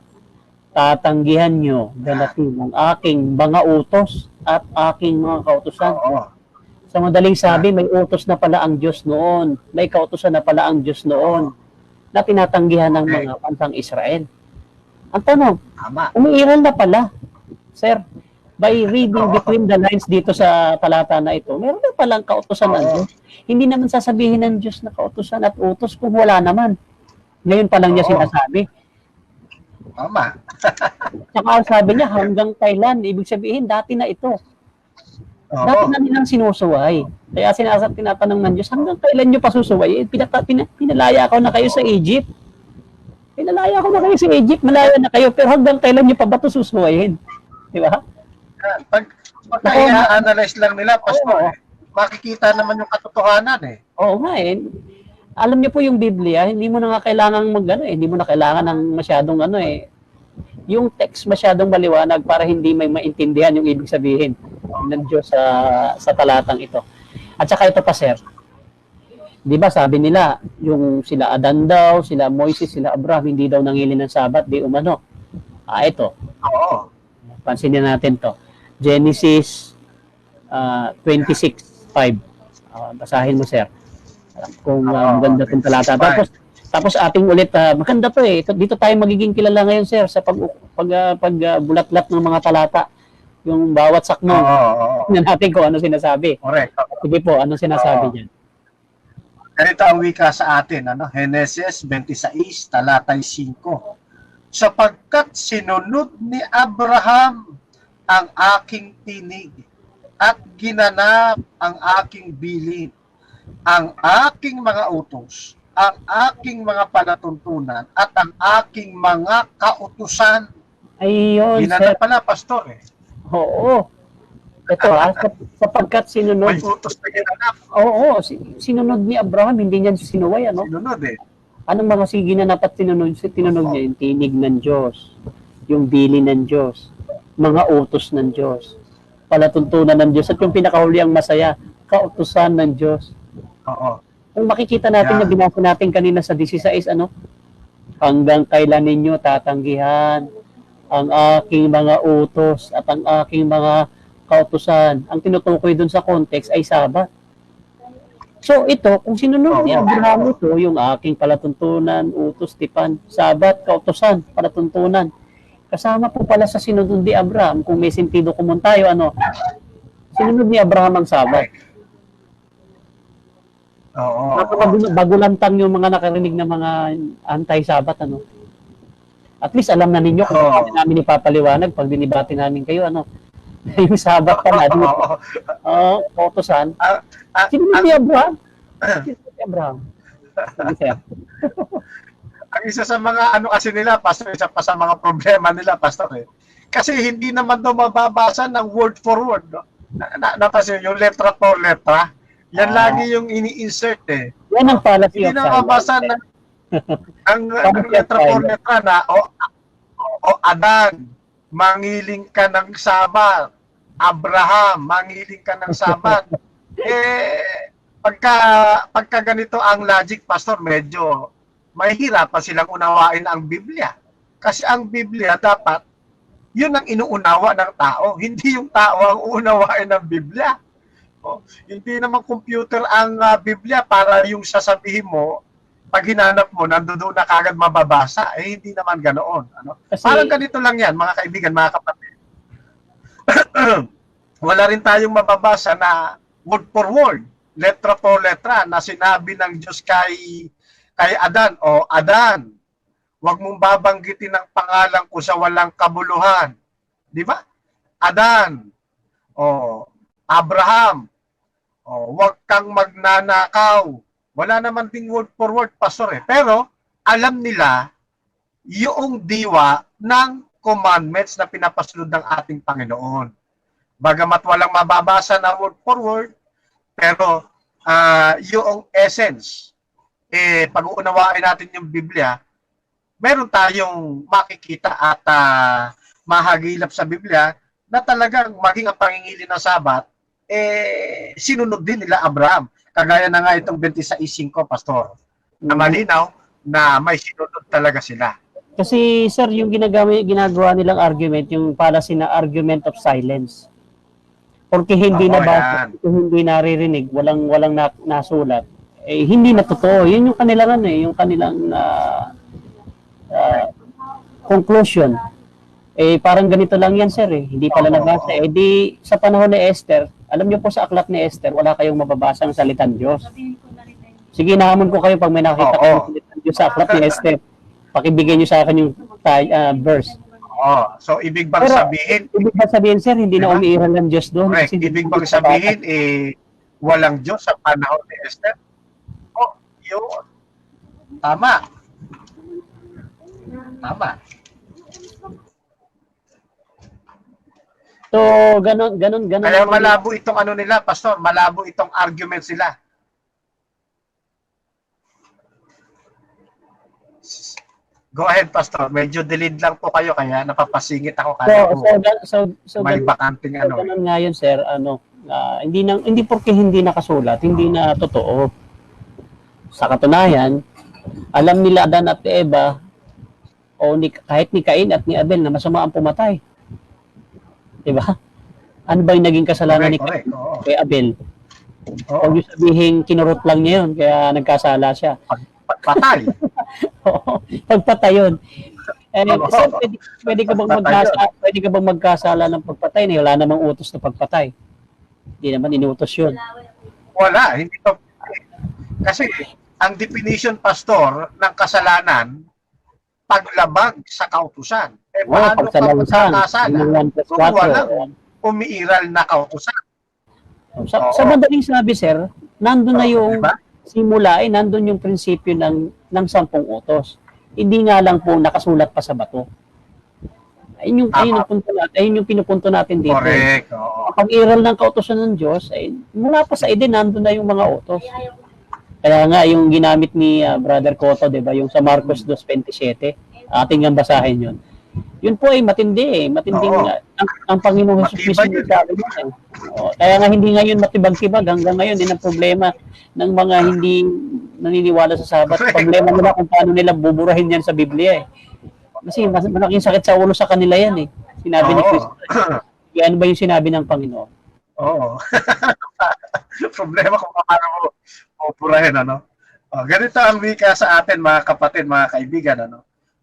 tatanggihan nyo ganatin ang aking mga utos at aking mga kautusan? Sa madaling sabi, may utos na pala ang Diyos noon. May kautusan na pala ang Diyos noon na tinatanggihan ng mga bansang Israel. Ang tanong, umiiral na pala. Sir, by reading between the lines dito sa talata na ito, meron na palang kautusan ng Diyos. Hindi naman sasabihin ng Diyos na kautusan at utos kung wala naman. Ngayon pa lang niya sinasabi. Tama. Saka sabi niya, hanggang kailan? Ibig sabihin, dati na ito. Dati na nilang sinusuway. Kaya tinatanong ng Diyos, hanggang kailan nyo pa susuway? Pinalaya ko na kayo sa Egypt. Pinalaya ko na kayo sa Egypt. Malaya na kayo. Pero hanggang kailan nyo pa ba ito susuwayin? Di ba? Pagka i-analyze lang nila, pastor, makikita naman yung katotohanan eh. Oo nga eh. Alam niyo po yung Biblia, hindi mo na nga kailangan hindi mo na kailangan ng masyadong yung text masyadong maliwanag para hindi may maintindihan yung ibig sabihin ng Diyos sa talatang ito. At saka ito pa, sir. 'Di ba sabi nila, yung sila Adan daw, sila Moises, sila Abraham hindi daw nangili ng Sabat, di umano. Ito. Oo. Pansinin natin 'to. Genesis 26:5. Basahin mo, sir. Kung maganda itong talata. Tapos ating ulit, maganda to eh. Dito tayo magiging kilala ngayon, sir, sa pagbulat-lat ng mga talata. Yung bawat saknong. Tingnan natin kung ano sinasabi. Correct. Sige po, ano sinasabi diyan? Ganito ang wika sa atin, Genesis 26, talatay 5. Sapagkat sinunod ni Abraham ang aking tinig at ginanap ang aking bilin, ang aking mga utos, ang aking mga palatuntunan, at ang aking mga kautusan. Ayun, ginanap pala, pastor eh. Oo. Ito sapagkat sinunod. May utos na ginanap. Oo, sinunod ni Abraham, hindi niya sinuway, Sinunod eh. Anong mga ginanap at tinunod niya? Yung tinig ng Diyos, yung bili ng Diyos, mga utos ng Diyos, palatuntunan ng Diyos, at yung pinakahuli ang masaya, kautusan ng Diyos. Oo. Kung makikita natin na binasa natin kanina sa 16, hanggang kailan ninyo tatanggihan ang aking mga utos at ang aking mga kautusan. Ang tinutukoy dun sa context ay Sabat. So ito, kung sinunod ni Abraham ito, yung aking palatuntunan, utos, tipan, Sabat, kautusan, palatuntunan, kasama po pala sa sinunod ni Abraham, kung may sentido kumun tayo, sinunod ni Abraham ang Sabat. Oo. Bagulantang yung mga nakarinig na mga anti-Sabat, At least alam na ninyo kung paano namin ipapaliwanag pag binibati namin kayo, yung Sabat pa natin. Kautusan. Sinunod ni Abraham. Sinunod ni Abraham. Ang isa sa mga kasi nila, pastor, isa pa sa mga problema nila, pastor eh. Kasi hindi naman daw mababasa ng word for word. Napasin yung letra for letra. Yan lagi yung ini-insert eh. Yan ang fallacy of silence. Hindi na mabasa ang letra for letra na Adan, mangiling ka ng Sabat. Abraham, mangiling ka ng Sabat. Pagka ganito ang logic, pastor, medyo mahihirapan silang unawain ang Biblia. Kasi ang Biblia dapat, yun ang inuunawa ng tao. Hindi yung tao ang uunawain ng Biblia. Hindi naman computer ang Biblia para yung sasabihin mo, pag hinanap mo, nandoon na kagad mababasa. Eh, hindi naman ganoon. Ano? Kasi, Parang ganito lang yan, mga kaibigan, mga kapatid. Wala rin tayong mababasa na word for word, letra for letra, na sinabi ng Diyos kay Adan, o Adan, huwag mong babanggitin ang pangalan ko sa walang kabuluhan. Di ba? Adan, o Abraham, o huwag kang magnanakaw. Wala naman ding word for word, pastor eh. Pero alam nila yung diwa ng commandments na pinapasunod ng ating Panginoon. Bagamat walang mababasa na word for word, pero yung essence, pag-uunawain natin yung Biblia, meron tayong makikita at mahagilap sa Biblia na talagang maging ang pangingili ng Sabat, sinunod din nila Abraham. Kagaya na nga itong 26.5, pastor, na malinaw na may sinunod talaga sila. kasi sir, yung ginagawa nilang argument, yung policy na argument of silence. Porque hindi nabasa, hindi naririnig, walang nasulat, hindi na totoo. Yun yung kanilang yung kanilang conclusion. Parang ganito lang yan, sir, hindi pala nabasa. Di sa panahon ni Esther, alam niyo po sa aklat ni Esther, wala kayong mababasang salitang Diyos. Sige, nahamon ko kayo pag may nakita kayong salitang Diyos sa aklat ni Esther. Pakibigay niyo sa akin yung verse. So ibig bang sabihin, sir, hindi na umiiral ng Diyos doon? Correct. Ibig bang sabihin, walang Diyos sa panahon ni Esther? Yun. Tama. So, ganun. Kaya malabo itong nila, pastor, malabo itong argument sila. Go ahead, pastor. Medyo delayed lang po kayo, kaya napapasingit ako. So, may bakanting ganun nga yun, sir. Hindi porke hindi nakasulat, hindi na totoo. Sa katunayan, alam nila Adan at Eva, kahit ni Cain at ni Abel, na masama ang pumatay. Diba? Ano ba yung naging kasalanan ni Cain kay Abel? Huwag yung sabihin, kinurot lang niya yun, kaya nagkasala siya. Pagpatay. Pagpatay yun. Sir, pwede ka bang magkasala ng pagpatay? Wala namang utos na pagpatay. Hindi naman inutos yun. Wala. Hindi to. Kasi ang definition, pastor, ng kasalanan, paglabag sa kautusan. Paano ka magkakasala kung walang umiiral na kautusan? Sa madaling sabi, sir, nandun na yung simula, nandun yung prinsipyo ng 10 utos. Hindi nga lang po nakasulat pa sa bato. Ayun yung pinupunto natin dito. Correct. Pag-iral ng kautusan ng Diyos, mula pa sa Eden, nandun na yung mga utos. Kaya nga, yung ginamit ni Brother Cotto, diba, yung sa Marcos 2:27, ating nga basahin yun. Yun po ay matindi. Matinding ang Panginoon Jesus mismo sabi niya. Kaya nga hindi ngayon matibag-tibag. Hanggang ngayon, din ang problema ng mga hindi naniniwala sa Sabat. Problema nila kung paano nila buburahin yan sa Biblia. Kasi malaking sakit sa ulo sa kanila yan. Sinabi ni Kristo. Yan ba yung sinabi ng Panginoon? Oo. Problema kung paano mo buburahin. Ganito ang wika sa atin, mga kapatid, mga kaibigan.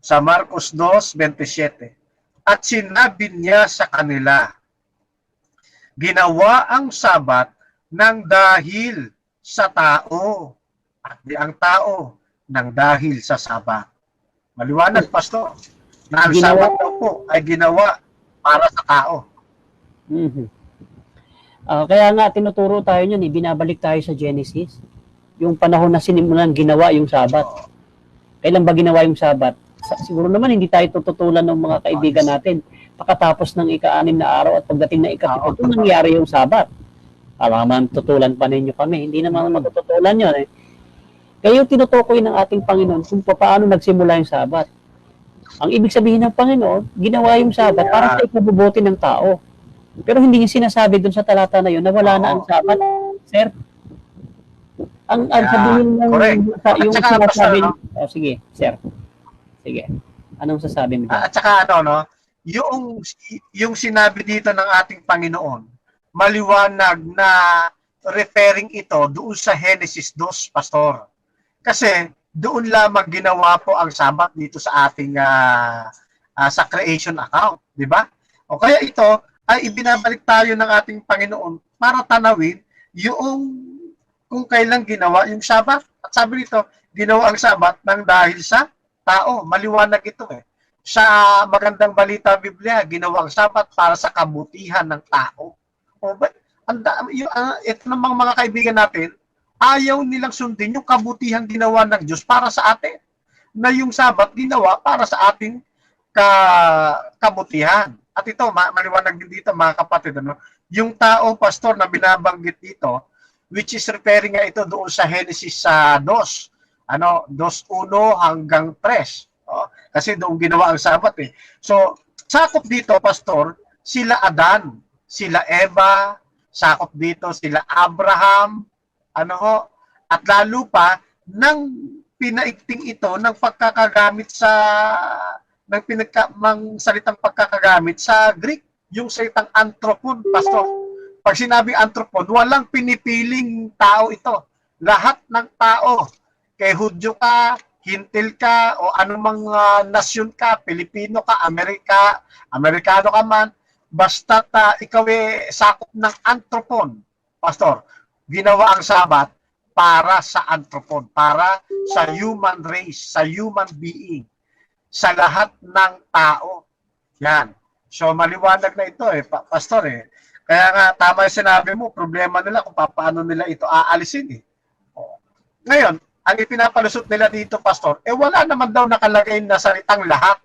Sa Marcos 2:27. At sinabi niya sa kanila, ginawa ang Sabat ng dahil sa tao, at di ang tao ng dahil sa Sabat. Maliwanag, pastor, na ang Sabat daw po ay ginawa para sa tao. Kaya nga tinuturo tayo niyan, binabalik tayo sa Genesis. Yung panahon na sinimulan ginawa yung Sabat. Kailan ba ginawa yung Sabat? Siguro naman hindi tayo tututulan ng mga kaibigan natin pagkatapos ng ika-6 na araw at pagdating ng ika-7 nangyari yung Sabat. Alaman, tutulan pa ninyo kami. Hindi naman matututulan yun. Kayo tinutukoy ng ating Panginoon kung paano nagsimula yung Sabat. Ang ibig sabihin ng Panginoon, ginawa yung Sabat para sa ikabubuti ng tao. Pero hindi niya sinasabi dun sa talata na yun na wala na ang Sabat. Sir, ang sabihin ng yung sinasabi, sige, sir. Sige. Anong sasabi mo? At saka yung sinabi dito ng ating Panginoon, maliwanag na referring ito doon sa Genesis 2, pastor. Kasi doon lamang ginawa po ang Sabat dito sa ating sa creation account, di ba? O kaya ito ay ibinabalik tayo ng ating Panginoon para tanawin yung kung kailan ginawa yung Sabat. At sabi nito, ginawa ang Sabat ng dahil sa tao. Maliwanag ito eh. Sa magandang balita Biblia, ginawa ang Sabat para sa kabutihan ng tao. O ba, ito namang mga kaibigan natin, ayaw nilang sundin yung kabutihan ginawa ng Diyos para sa atin. Na yung Sabat ginawa para sa ating kabutihan. At ito, maliwanag din dito mga kapatid, ano? Yung tao, pastor, na binabanggit dito, which is referring nga ito doon sa Genesis sa 2, 2:1 hanggang 3. Kasi doon ginawa ang Sabat eh. So, sakop dito, pastor, sila Adan, sila Eva, sakop dito sila Abraham, at lalo pa nang pinaigting ito ng pagkakagamit sa salitang pagkakagamit sa Greek, yung salitang anthropon, pastor. Pag sinabing anthropon, walang pinipiling tao ito. Lahat ng tao, kay Hudyo ka, Hintil ka, o anumang nasyon ka, Pilipino ka, Amerikano ka man, basta ikaw ay sakop ng anthropon, pastor. Ginawa ang Sabat para sa anthropon, para sa human race, sa human being, sa lahat ng tao. Yan. So maliwanag na ito pastor eh. Kaya nga tama yung sinabi mo, problema nila kung paano nila ito aalisin eh. Ngayon, ang ipinapalusot nila dito, pastor, wala naman daw nakalagay na salitang lahat.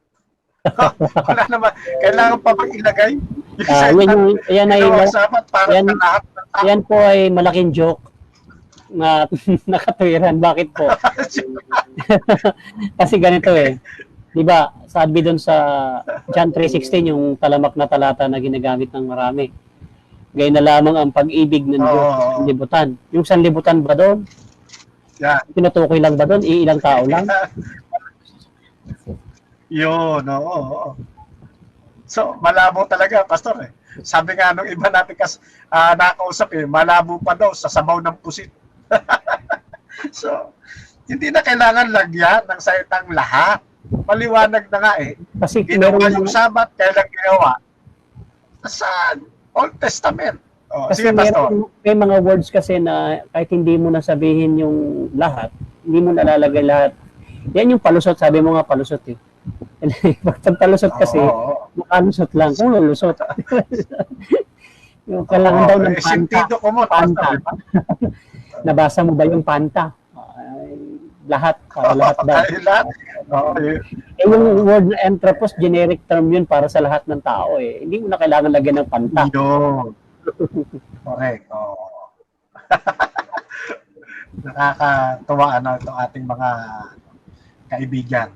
Wala naman. Kailangan pa bang ilagay? Yan po ay malaking joke na nakatwiran. Bakit po? Kasi ganito eh. Di ba, sabi doon sa John 3:16, yung talamak na talata na ginagamit ng marami. Gayun na lamang ang pag-ibig ng Diyos sa sanlibutan. Yung sanlibutan ba doon? Yeah. Tinutukoy lang ba doon? Iilang tao lang? Yun, oo. So, malabo talaga, pastor eh. Sabi nga nung iba natin nakausap malabo pa daw sa sabaw ng pusit. So, hindi na kailangan lagyan ng salitang lahat. Maliwanag na nga eh. Kasi ginawa yung Sabat, kailan ginawa? Sa Old Testament. Kasi may mga words kasi na kahit hindi mo nasabihin yung lahat, hindi mo nalalagay lahat. Yan yung palusot, sabi mo nga palusot eh. Pag palusot kasi, makalusot lang. Kung lulusot. Yung kailangan daw ng panta. Nabasa mo ba yung panta? Lahat. Para lahat daw. Yung word na anthropos, generic term yun para sa lahat ng tao eh. Hindi mo na kailangan lagyan ng panta. Correct. Nakakatuwa itong ating mga kaibigan.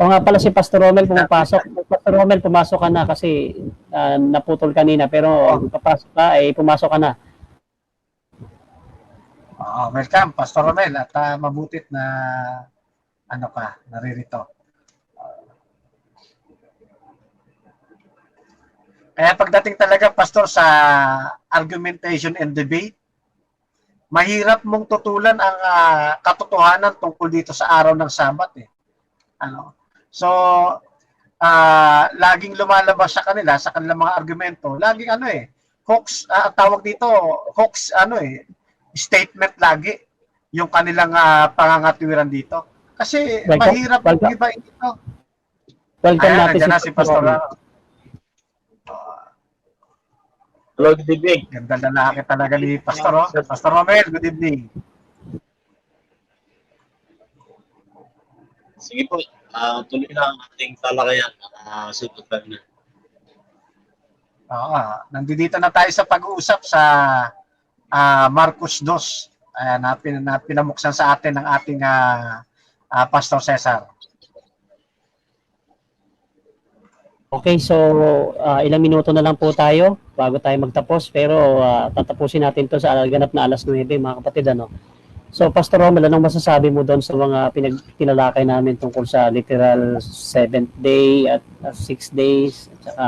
O nga pala si Pastor Romel pumapasok. Pastor Romel, pumasok ka na kasi naputol kanina pero papasok ka pumasok ka na. Welcome, Pastor Romel, at mabutit na naririto. Kaya pagdating talaga, Pastor, sa argumentation and debate, mahirap mong tutulan ang katotohanan tungkol dito sa araw ng Sabat eh. So, laging lumalabas sa kanila, sa kanilang mga argumento, laging hoax, tawag dito, hoax, statement lagi, yung kanilang pangangatwiran dito. Kasi mahirap yung iba ito. Welcome natin si Pastor Romel. Hello, good evening. Ganda lalaki talaga ni Pastor Romel. Good evening. Sige po, tuloy na ang ating talakayan. Sututan na. Nandito na tayo sa pag-uusap sa Marcos 2 na pinamuksan sa atin ng ating Pastor Cesar. Okay, so ilang minuto na lang po tayo bago tayo magtapos pero tatapusin natin to sa ganap na 9:00 mga kapatid So Pastor Romel, anong masasabi mo doon sa mga tinalakay namin tungkol sa literal 7th day at 6 days at saka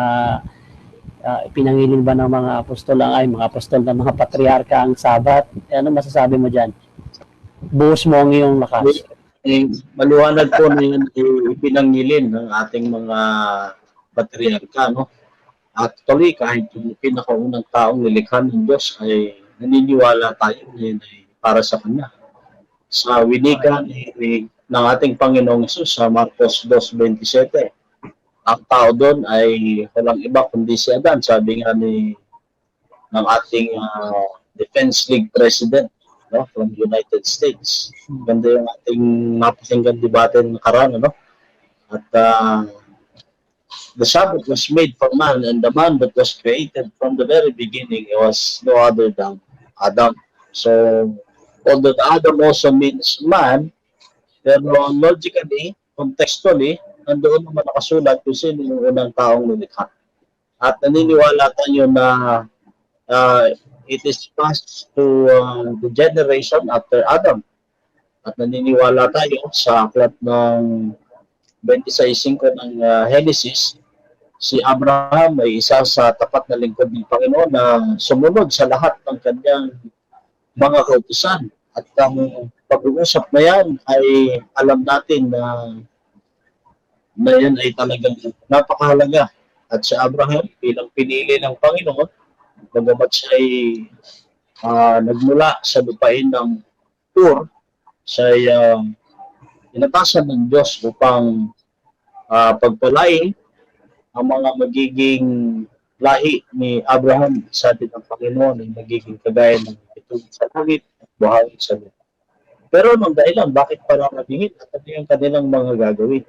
pinangiling ba ng mga apostol mga apostol ng mga patriarka ang Sabat? Anong masasabi mo diyan? Buhos mo ang iyong lakas. maliwanag po na yun ipinangilin ng ating mga patriarka, no? Actually, kahit yung pinakaunang taong nilikha ng Diyos ay naniniwala tayo na yun ay para sa Kanya. Sa winiga ng ating Panginoong Hesus sa Marcos 2:27, ang tao doon ay walang iba kundi si Adan. Sabi nga ng ating Defense League President, no, from the United States. Ganda yung ating napakinggan debate nakaraan, no? At the Sabbath was made for man, and the man that was created from the very beginning was no other than Adam. So, although Adam also means man, pero logically, contextually, nandoon naman nakasulat kung sino yung unang taong nilikha. At naniniwala tayo na it is passed to the generation after Adam. At naniniwala tayo sa aklat ng 26:5 ng Genesis, si Abraham ay isa sa tapat na lingkod ng Panginoon na sumunod sa lahat ng kanyang mga kautusan. At ang pag-uusap na yan ay alam natin na yan ay talagang napakahalaga. At si Abraham bilang pinili ng Panginoon, bagamat siya ay nagmula sa lupain ng Ur, siya ay inatasan ng Diyos upang pagpalain ang mga magiging lahi ni Abraham. Sabi ng Panginoon ay magiging kagaya ng itong sa langit at buhangin sa lupa. Pero nung dahilan, bakit paramihin at ano yung kanilang mga gagawin?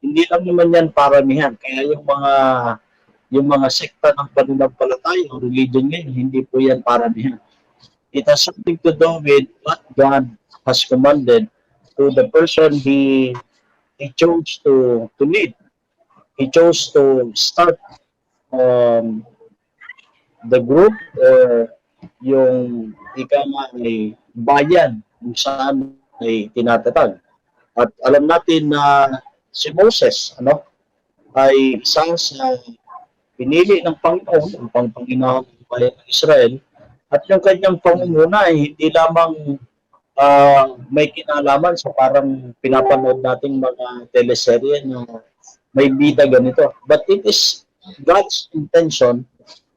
Hindi lang naman yan paramihan. Kaya yung mga sekta ng pananampalataya o religion ngayon, hindi po yan paramihan. It has something to do with what God has commanded to the person he chose to lead. He chose to start the group or yung ay bayan kung saan ay tinatatag. At alam natin na si Moses ay isa sa pinili ng Panginoon, ang Panginoon ng bayan ng Israel, at yung kanyang pangunguna ay hindi lamang may kinalaman sa parang pinapanood nating mga teleserye na may bida ganito. But it is God's intention,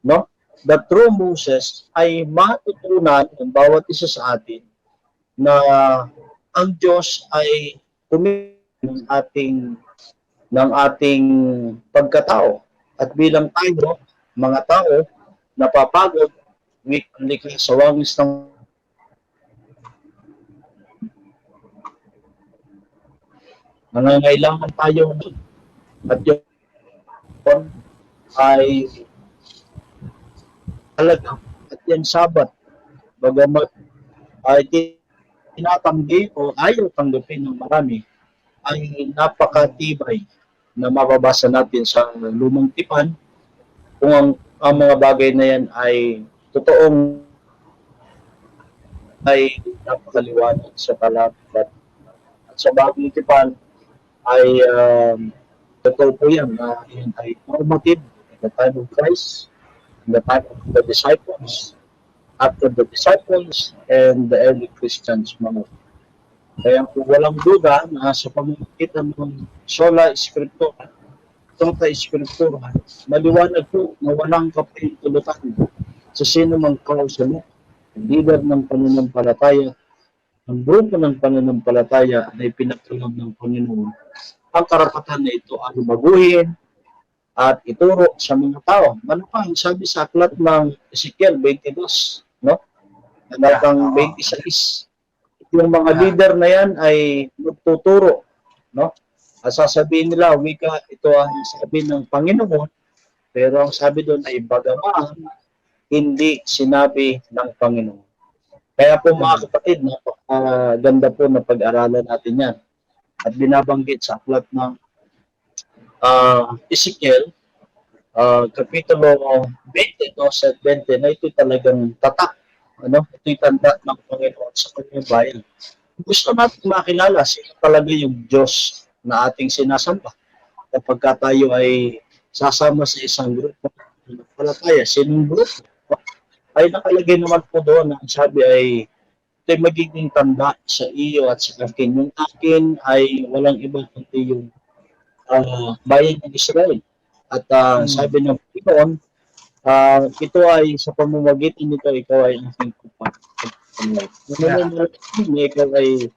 no, that through Moses ay matutunan ng bawat isa sa atin na ang Diyos ay ng ating pagkatao. At bilang tayo, mga tao, napapagod, likha sa wangis ng nangangailangan tayo at yun ay talaga at yan Sabat, bagamat ay tinatanggi o ayaw tanggapin ng marami, ay napakatibay na mababasa natin sa lumang tipan kung ang mga bagay na yan ay totoong ay napakaliwanag sa talata. At sa bagong tipan ay totoo po yan na yan ay normative in the time of Christ, in the time of the disciples, after the disciples, and the early Christians mga. Kaya kung walang duda na sa pamamagitan ng sola scriptura, tota scriptura, maliwanag po na walang kapahintulutan sa sino mang kausaluk, leader ng pananampalataya, ang grupo ng pananampalataya ay pinagtulog ng Panginoon. Ang karapatan na ito ay baguhin at ituro sa mga tao. Ano pa ang sabi sa aklat ng Ezekiel 22, no? Talatang 26. Yung mga leader na yan ay magtuturo, no? At sasabihin nila, wika, ito ang sabi ng Panginoon, pero ang sabi doon ay bagaman hindi sinabi ng Panginoon. Kaya po mga kapatid, ganda po na pag-aralan natin yan. At binabanggit sa aklat ng Ezekiel, Kapitulo 20, no, sa 20, na ito talagang tatak. Ito'y tanda ng Panginoon sa kanyang bayan. Gusto natin makilala sino talaga yung Diyos na ating sinasamba. Kapag tayo ay sasama sa isang grupo, palataya, sinong grupo? Ay nakalagay naman po doon ang sabi ay ito'y magiging tanda sa iyo at sa akin. Yung akin ay walang iba kundi yung bayan ng Israel. At sabi ng Panginoon, ito ay sa pamamagitan nito, ikaw ay aking kapatid. Ikaw ay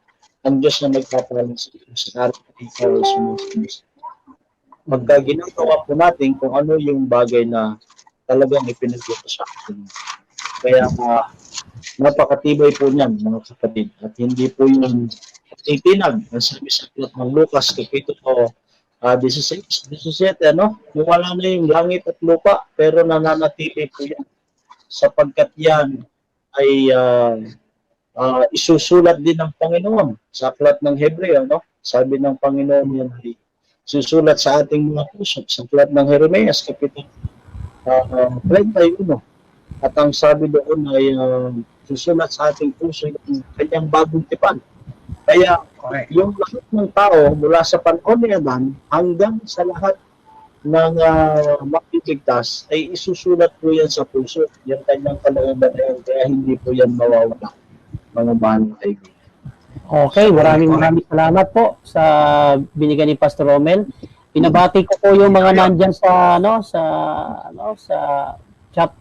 ang Diyos na nagpapalang sa iyo sa araw at ikaw ay sumusunod. Pagka ginagawa po natin kung ano yung bagay na talagang ipinagluto sa atin. Kaya napakatibay po niyan, mga kapatid. At hindi po yung titinag. Ang sabi sa aklat ng Lucas, Kapitulo 16, 17, ano? Wala na yung langit at lupa, pero nananatili po yan. Sapagkat yan ay isusulat din ng Panginoon sa aklat ng Hebreo, no? Sabi ng Panginoon yan ay susulat sa ating mga puso sa aklat ng Jeremias, Kapitulo 31. At ang sabi doon ay susulat sa ating puso yung kanyang bagong tipan. Kaya yung lahat ng tao mula sa panahon ni Adan hanggang sa lahat ng makiligtas ay isusulat po yan sa puso. Yung kanyang kalooban na yan, kaya hindi po yan mawawala, mga mahal na kaibigan. Okay, maraming salamat po sa binigay ni Pastor Romel. Pinabati ko po yung mga nandyan sa chat.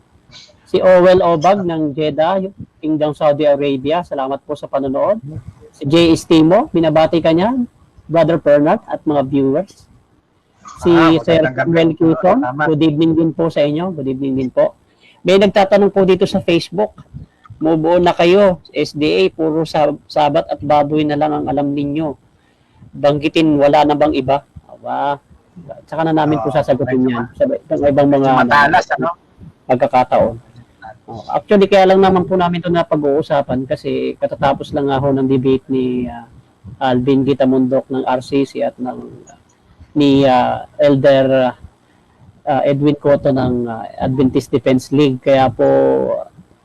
Si Owel Obag ng Jeddah, Kingdom Saudi Arabia. Salamat po sa panonood. Si Jay Estimo, binabati ka niya. Brother Bernard at mga viewers. Si Sir Samuel Quezon, good evening din po sa inyo. Good evening din po. May nagtatanong po dito sa Facebook. Mubuo na kayo, SDA, puro sabat at baboy na lang ang alam ninyo. Banggitin, wala na bang iba? Tsaka na namin po sasagutin yan. Sa ibang mga matalas, ano? Pagkakataon. Actually, kaya lang naman po namin ito na pag-uusapan kasi katatapos lang ako ng debate ni Alvin Gitamundok ng RCC at ni Elder Edwin Cotto ng Adventist Defense League. Kaya po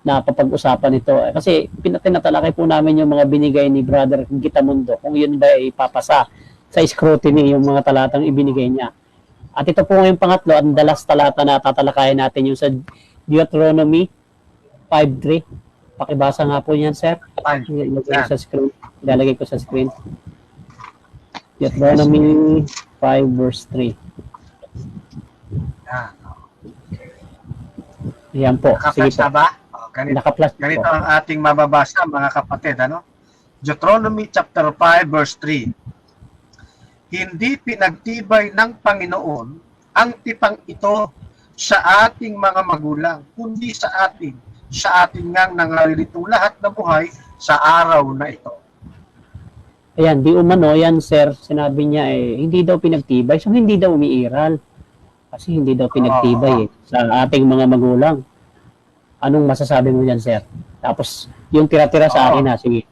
napapag-usapan ito. Kasi tinatalakay po namin yung mga binigay ni Brother Gitamundo, kung yun ba ay ipapasa sa scrutiny yung mga talatang ibinigay niya. At ito po ngayong pangatlo, ang dalas talata na tatalakayin natin yung sa Deuteronomy 5:3. Pakibasa nga po niyan, sir. Ilalagay ko sa screen. Deuteronomy 5 verse 3. Yan po. Sige po. Ba? Ganito ang ating mababasa, mga kapatid, ano? Deuteronomy chapter 5 verse 3. Hindi pinagtibay ng Panginoon ang tipang ito sa ating mga magulang, kundi sa atin ngang nangarilitong lahat na buhay sa araw na ito. Ayan, di umano, yan sir, sinabi niya hindi daw pinagtibay, so hindi daw umiiral. Kasi hindi daw pinagtibay sa ating mga magulang. Anong masasabi mo dyan, sir? Tapos, yung tira-tira sa akin sige.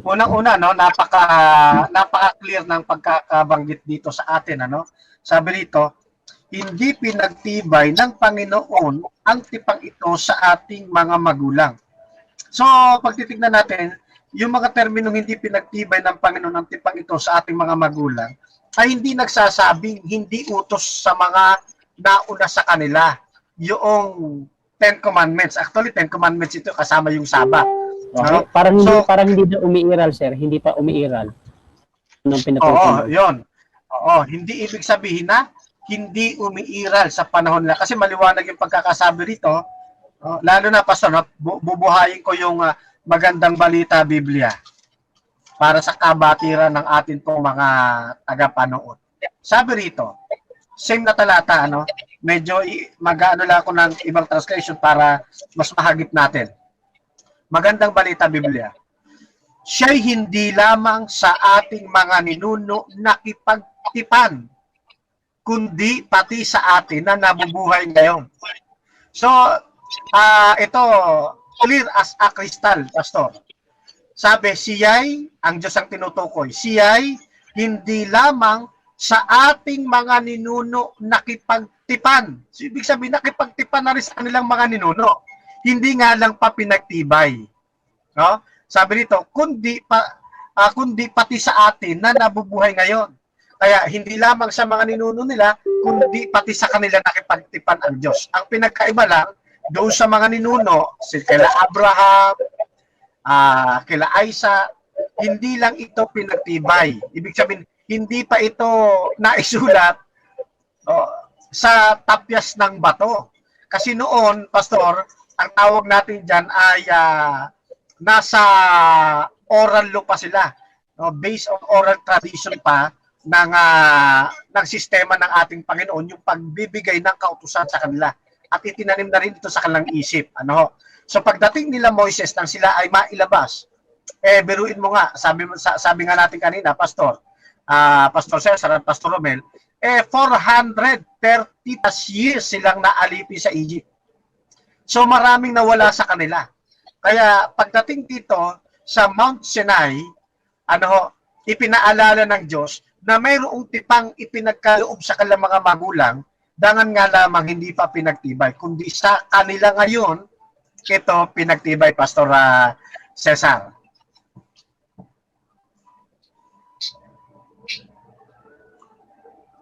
Unang-una, no, napaka-clear ng pagkakabanggit dito sa atin, ano? Sabi dito, hindi pinagtibay ng Panginoon ang tipang ito sa ating mga magulang. So, pag titignan natin, yung mga terminong hindi pinagtibay ng Panginoon ang tipang ito sa ating mga magulang, ay hindi nagsasabing hindi utos sa mga nauna sa kanila. Yung 10 Commandments. Actually, 10 Commandments ito kasama yung Sabat. Okay. Parang hindi na umiiral, sir. Hindi pa umiiral. Nung yun. Hindi ibig sabihin na hindi umiiral sa panahon nila. Kasi maliwanag yung pagkakasabi rito. Lalo na, Pastor, bubuhayin ko yung magandang balita Biblia para sa kabatiran ng atin pong mga tagapanood. Sabi rito, same na talata, ano? Medyo mag-ano lang ako ng ibang translation para mas mahagip natin. Magandang balita Biblia. Siya'y hindi lamang sa ating mga ninuno nakipagtipan, kundi pati sa atin na nabubuhay ngayon. So, ito, clear as a crystal, Pastor. Sabi, siya'y, ang Diyos ang tinutukoy, siya'y hindi lamang sa ating mga ninuno nakipagtipan. So, ibig sabihin, nakipagtipan na rin sa kanilang mga ninuno. Hindi nga lang pa pinagtibay. No? Sabi dito, kundi pati sa atin na nabubuhay ngayon. Kaya hindi lamang sa mga ninuno nila, kundi pati sa kanila nakipagtipan ang Diyos. Ang pinagkaiba lang, doon sa mga ninuno, si kila Abraham, kila Aisa, hindi lang ito pinagtibay. Ibig sabihin, hindi pa ito naisulat sa tapyas ng bato. Kasi noon, Pastor, ang tawag natin dyan ay nasa oral law pa sila. No? Based on oral tradition pa ng sistema ng ating Panginoon, yung pagbibigay ng kautusan sa kanila. At itinanim na rin ito sa kanilang isip. Ano? So pagdating nila Moises nang sila ay mailabas, biruin mo nga, sabi nga natin kanina, Pastor Cesar at Pastor Romel, 430 years silang naalipi sa Egypt. So maraming nawala sa kanila. Kaya pagdating dito sa Mount Sinai, ipinaalala ng Diyos na mayroong tipang ipinagkaloob sa kanilang mga magulang, dangan nga lamang hindi pa pinagtibay, kundi sa kanila ngayon, ito pinagtibay, Pastor Cesar.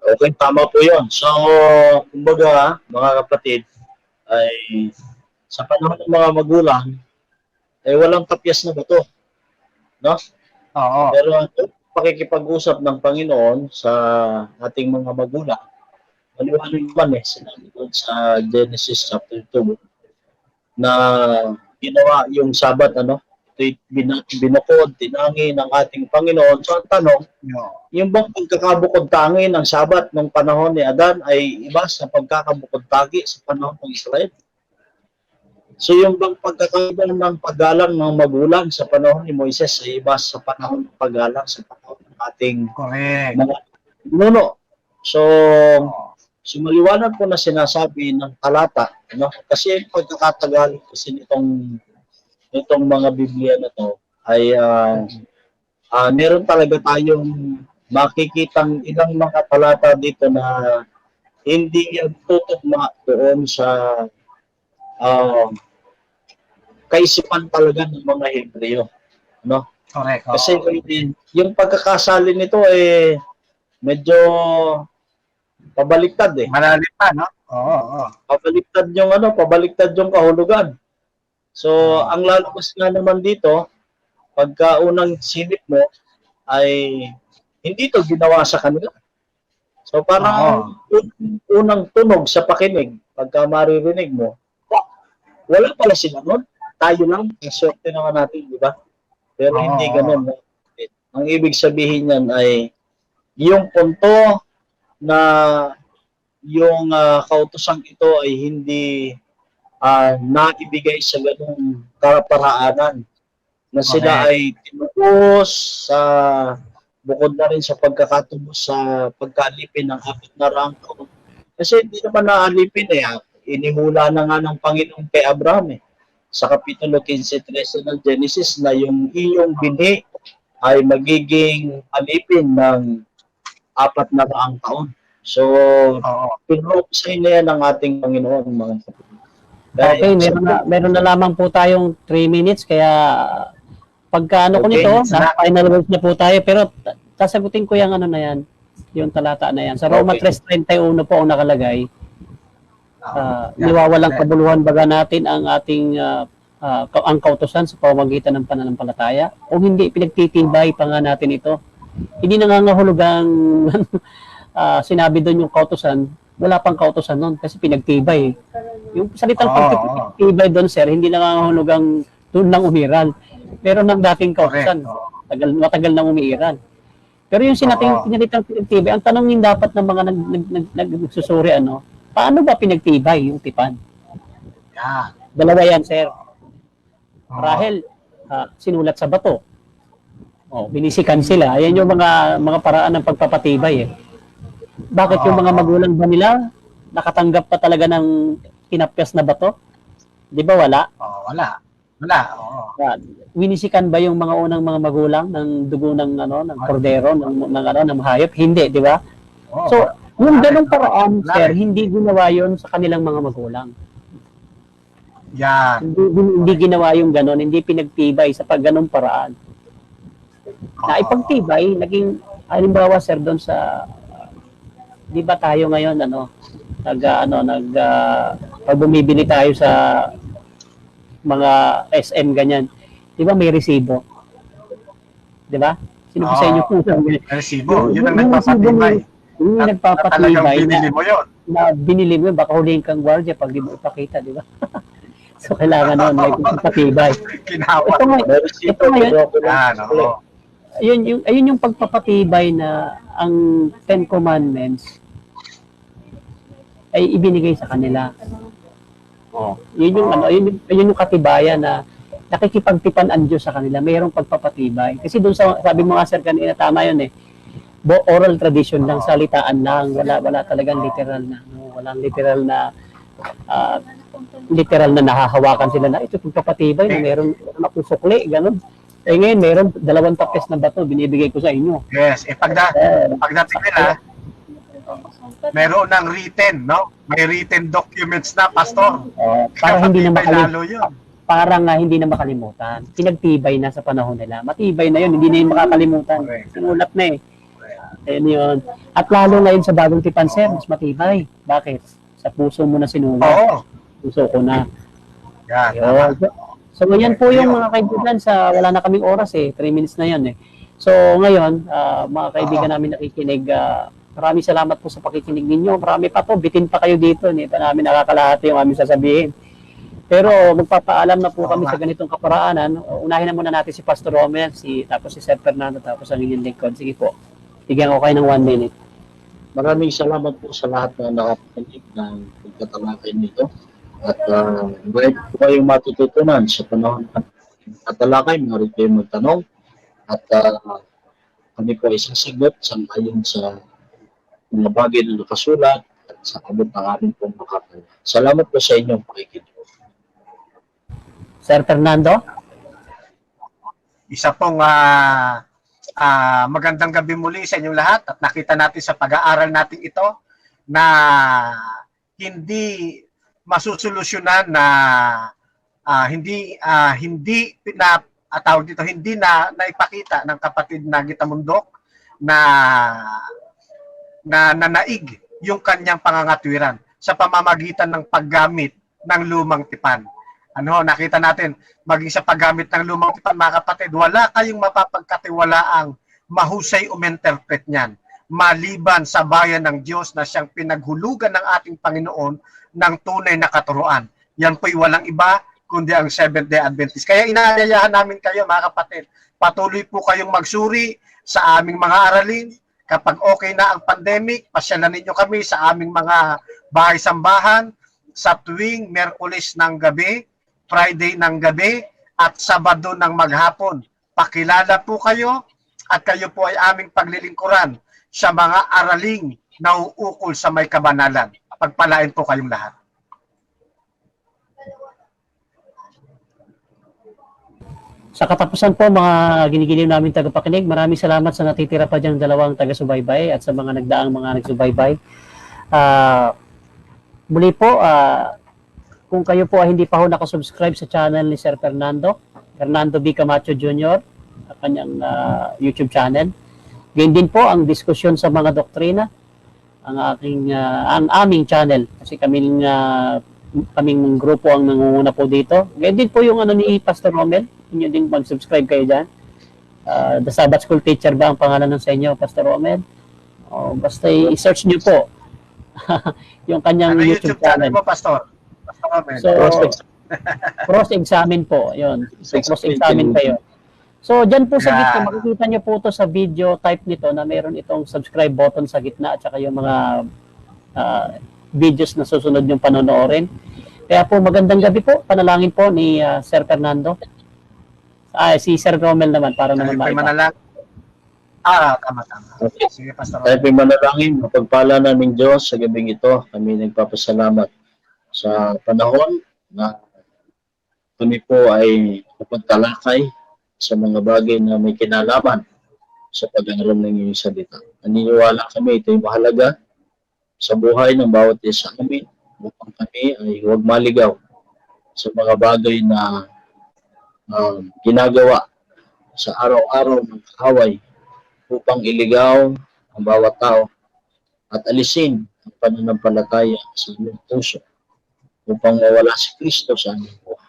Okay, tama po yun. So, kumbaga, mga kapatid, ay sa panahon ng mga magulang, ay walang tapyas na bato. No? Oo. Pero ang pakikipag-usap ng Panginoon sa ating mga magulang, maliwanag naman sinabi doon sa Genesis chapter 2, na ginawa yung Sabat, ito'y binukod, tinangi ng ating Panginoon. So, ang tanong, yung bang pagkakabukod tangi ng Sabat nung panahon ni Adan ay iba sa pagkakabukod tangi sa panahon ng Israel? So, yung bang pagkakaroon ng paggalang ng magulang sa panahon ni Moises ay iba sa panahon ng paggalang sa panahon ng ating mga nuno. So, maliwanag po na sinasabi ng talata, kasi yung pagkakatagal kasi nitong mga Biblia na to ay meron talaga tayong makikitang ilang mga talata dito na hindi yan tutugma doon sa kaisipan talaga ng mga Hebreo. Correct. Kasi yung pagkakasali nito medyo pabaliktad Malalim pa, no? Oo. Pabaliktad yung kahulugan. So, ang lalabas nga naman dito, pagka unang silip mo, ay hindi to ginawa sa kanila. So, parang unang tunog sa pakinig, pagka maririnig mo, wala pala sila nun. Tayo lang, swerte naman natin, di ba? Pero hindi ganun. Ang ibig sabihin niyan ay yung punto na yung kautosang ito ay hindi naibigay sa ganung kaparaanan na sila ay tinubos sa bukod na rin sa pagkakatubos sa pagkalipin ng 400 taon. Kasi hindi naman naalipin inihula na nga ng Panginoon kay Abraham sa Kapitulo 15:13 ng Genesis na yung iyong binhi ay magiging alipin ng 400 taon. So, pinrokisay na yan ng ating Panginoon, mga kapatid. Okay, meron na lamang po tayong 3 minutes, kaya pagka ko nito, final words na po tayo, pero sasagutin ko yung na yan, yung talata na yan. Sa Roma 3:31 po ang nakalagay, niwawalang kabuluhan baga natin ang ating ang kautusan sa pamamagitan ng pananampalataya, o hindi pinagtitibay pa nga natin ito. Hindi nangangahulugang sinabi doon yung kautusan, wala pang kautusan noon kasi pinagtibay. Yung salitang pagtitibay doon, sir, hindi nangangahulugang doon lang umiral. Pero ng dating kautusan, matagal nang umiiral. Pero yung sinalitang pinagtibay, ang tanongin dapat ng mga nagsusuri, paano ba pinagtibay yung tipan? Dalawa yan, sir. Rahel, sinulat sa bato. Binisikan sila. Ayan yung mga paraan ng pagpapatibay Bakit yung mga magulang ba nila nakatanggap pa talaga ng tinapyas na bato? Di ba wala? Wala. Winisikan ba yung mga unang mga magulang ng dugo ng ng kordero, ng hayop? Hindi, di ba? So, yung ganung paraan, sir, hindi ginawa yon sa kanilang mga magulang. Yan. Hindi ginawa yung ganon, hindi pinagtibay sa pagganong paraan. Na ipagtibay, naging, halimbawa, sir, doon sa di ba tayo ngayon pag bumibili tayo sa mga SM ganyan, Di ba may resibo? Di ba? Sino po sa inyo po? Resibo, yun ang nagpapatibay. Yung Talagang nagpapatibay binili mo yun. na binili mo, baka huliin kang gwardiya pag di mo ipakita, di ba? So, kailangan nun, may pagpapatibay. Kinawa. Ito ngayon, Oo. ayun yung pagpapatibay na ang Ten Commandments ay ibinigay sa kanila. Oh, yun yung yun yung katibayan na nakikipagtipan ang Diyos sa kanila. Mayroong pagpapatibay. Kasi doon sa sabi mo nga sir kanina, tama yun eh. Oral tradition lang, salitaan lang, wala talagang literal na, no? Walang literal na nahahawakan sila na ito pagpapatibay na meron makusukli, ganun. Eh ngayon, meron 2 tapes na bato, binibigay ko sa inyo. Yes, pagdating nila, meron ng written, no? May written documents na, pastor. Para hindi na lalo yun. Parang hindi na makalimutan. Pinagtibay na sa panahon nila. Matibay na yun, hindi na yun makakalimutan. Sinulat na eh. Ayun yun. At lalo ngayon sa bagong tipan, sir, mas matibay. Bakit? Sa puso mo na sinulat. Oo. Puso ko na. Yan. Ayun. So ngayon po yung mga kaibigan sa wala na kaming oras eh. 3 minutes na yan eh. So ngayon, mga kaibigan namin nakikinig, maraming salamat po sa pakikinig ninyo. Marami pa to, bitin pa kayo dito. Hindi pa namin nakakalahati yung aming sasabihin. Pero magpapaalam na po kami sa ganitong kaparaanan. Unahin na muna natin si Pastor Romel, tapos si Sir Fernando, tapos ang inyong lingkod. Sige po. Bigyan ko kayo ng 1 minute. Maraming salamat po sa lahat na nakapakinig ng pagtatalakay nito. At marami po kayong matututunan sa panahon ng katalakay. Maaari kayong magtanong. At kami po ay sasagot ayon sa mga bagay na nakasulat at sa abot ng aming pong makakaya. Salamat po sa inyong pakikinig. Sir Fernando? Isa pong magandang gabi muli sa inyong lahat at nakita natin sa pag-aaral natin ito na hindi masusolusyonan na hindi naipakita ng kapatid na Gitamundok na nanaig yung kanyang pangangatwiran sa pamamagitan ng paggamit ng lumang tipan. Nakita natin, maging sa paggamit ng lumang tipan, mga kapatid, wala kayong mapapagkatiwalaang mahusay uminterpret niyan, maliban sa bayan ng Diyos na siyang pinaghulugan ng ating Panginoon ng tunay na katuruan. Yan po'y walang iba, kundi ang Seventh-day Adventist. Kaya inaanyayahan namin kayo, mga kapatid, patuloy po kayong magsuri sa aming mga aralin. Kapag okay na ang pandemic, pasyalan ninyo kami sa aming mga bahay-sambahan sa tuwing Miyerkules ng gabi, Friday ng gabi, at Sabado ng maghapon. Pakilala po kayo at kayo po ay aming paglilingkuran sa mga araling nauukol sa may kabanalan. Pagpalain po kayong lahat. Sa katapusan po mga ginigiliw namin tagapakinig, maraming salamat sa natitira pa diyang 2 taga-subaybay at sa mga nagdaang mga nagsubaybay. Muli po, kung kayo po ay hindi pa ho nakasubscribe sa channel ni Sir Fernando B. Camacho Jr., kanyang YouTube channel. Ganyan din po ang diskusyon sa mga doktrina, ang aming channel. Kasi kaming grupo ang nangunguna po dito. Ganyan din po yung ni Pastor Romel. Inyo din mag-subscribe kayo dyan. The Sabbath School Teacher ba ang pangalan ng sa inyo, Pastor Romel? Basta i-search nyo po yung kanyang YouTube channel mo, Pastor? So, cross-examine po. Yun. So, cross-examine kayo. So, dyan po sa gitna, makikita nyo po to sa video type nito na meron itong subscribe button sa gitna at saka yung mga videos na susunod yung panonoorin. Kaya po, magandang gabi po. Panalangin po ni Sir Fernando. Si Sir Romel naman, para naman makita. Tama. Sige, Pastor. Tayo po'y manalangin. Mapagpala namin Diyos sa gabing ito. Kami nagpapasalamat sa panahon na kami po ay kapagtalakay sa mga bagay na may kinalaman sa pag-aaral ng iyong salita. Naniniwala kami ito'y mahalaga sa buhay ng bawat isa kami upang kami ay huwag maligaw sa mga bagay na ginagawa sa araw-araw ng kaaway upang iligaw ang bawat tao at alisin ang pananampalataya sa aming puso upang mawala si Kristo sa aming buhay.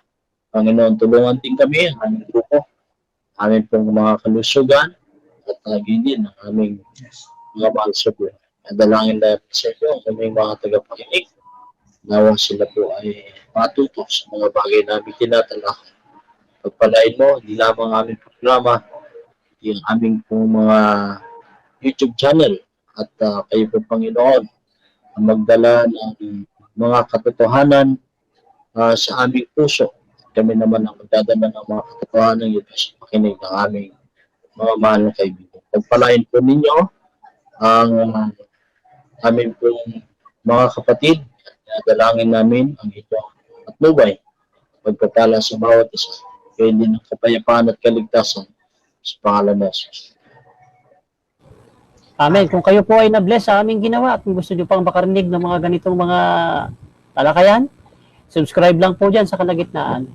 Panginoon, tulungan din kami, ang aming grupo, aming pong mga kalusugan, at lagi din ang aming Yes. mga mahal sa buhay. Nadalangin na sa inyo, kami mga tagapakinig. Nawa sila po ay matuto sa mga bagay namin tinatalakay. Pagpalain mo, hindi lamang aming programa, yung aming pong mga YouTube channel at kayo po Panginoon ang magdala ng mga katotohanan sa aming puso. Kami naman ang magdadala ng mga katotohanan ito sa pakinig ng aming mga mahal na kaibigan. Pagpalain po ninyo ang aming pong mga kapatid. Dalangin namin ang inyong patnubay, pagpapala sa bawat isa. Kaya din ang kapayapaan at kaligtasan sa pangalan ng Jesus. Amen. Kung kayo po ay na-bless sa aming ginawa at kung gusto nyo pang makarinig ng mga ganitong mga talakayan, subscribe lang po dyan sa kalagitnaan.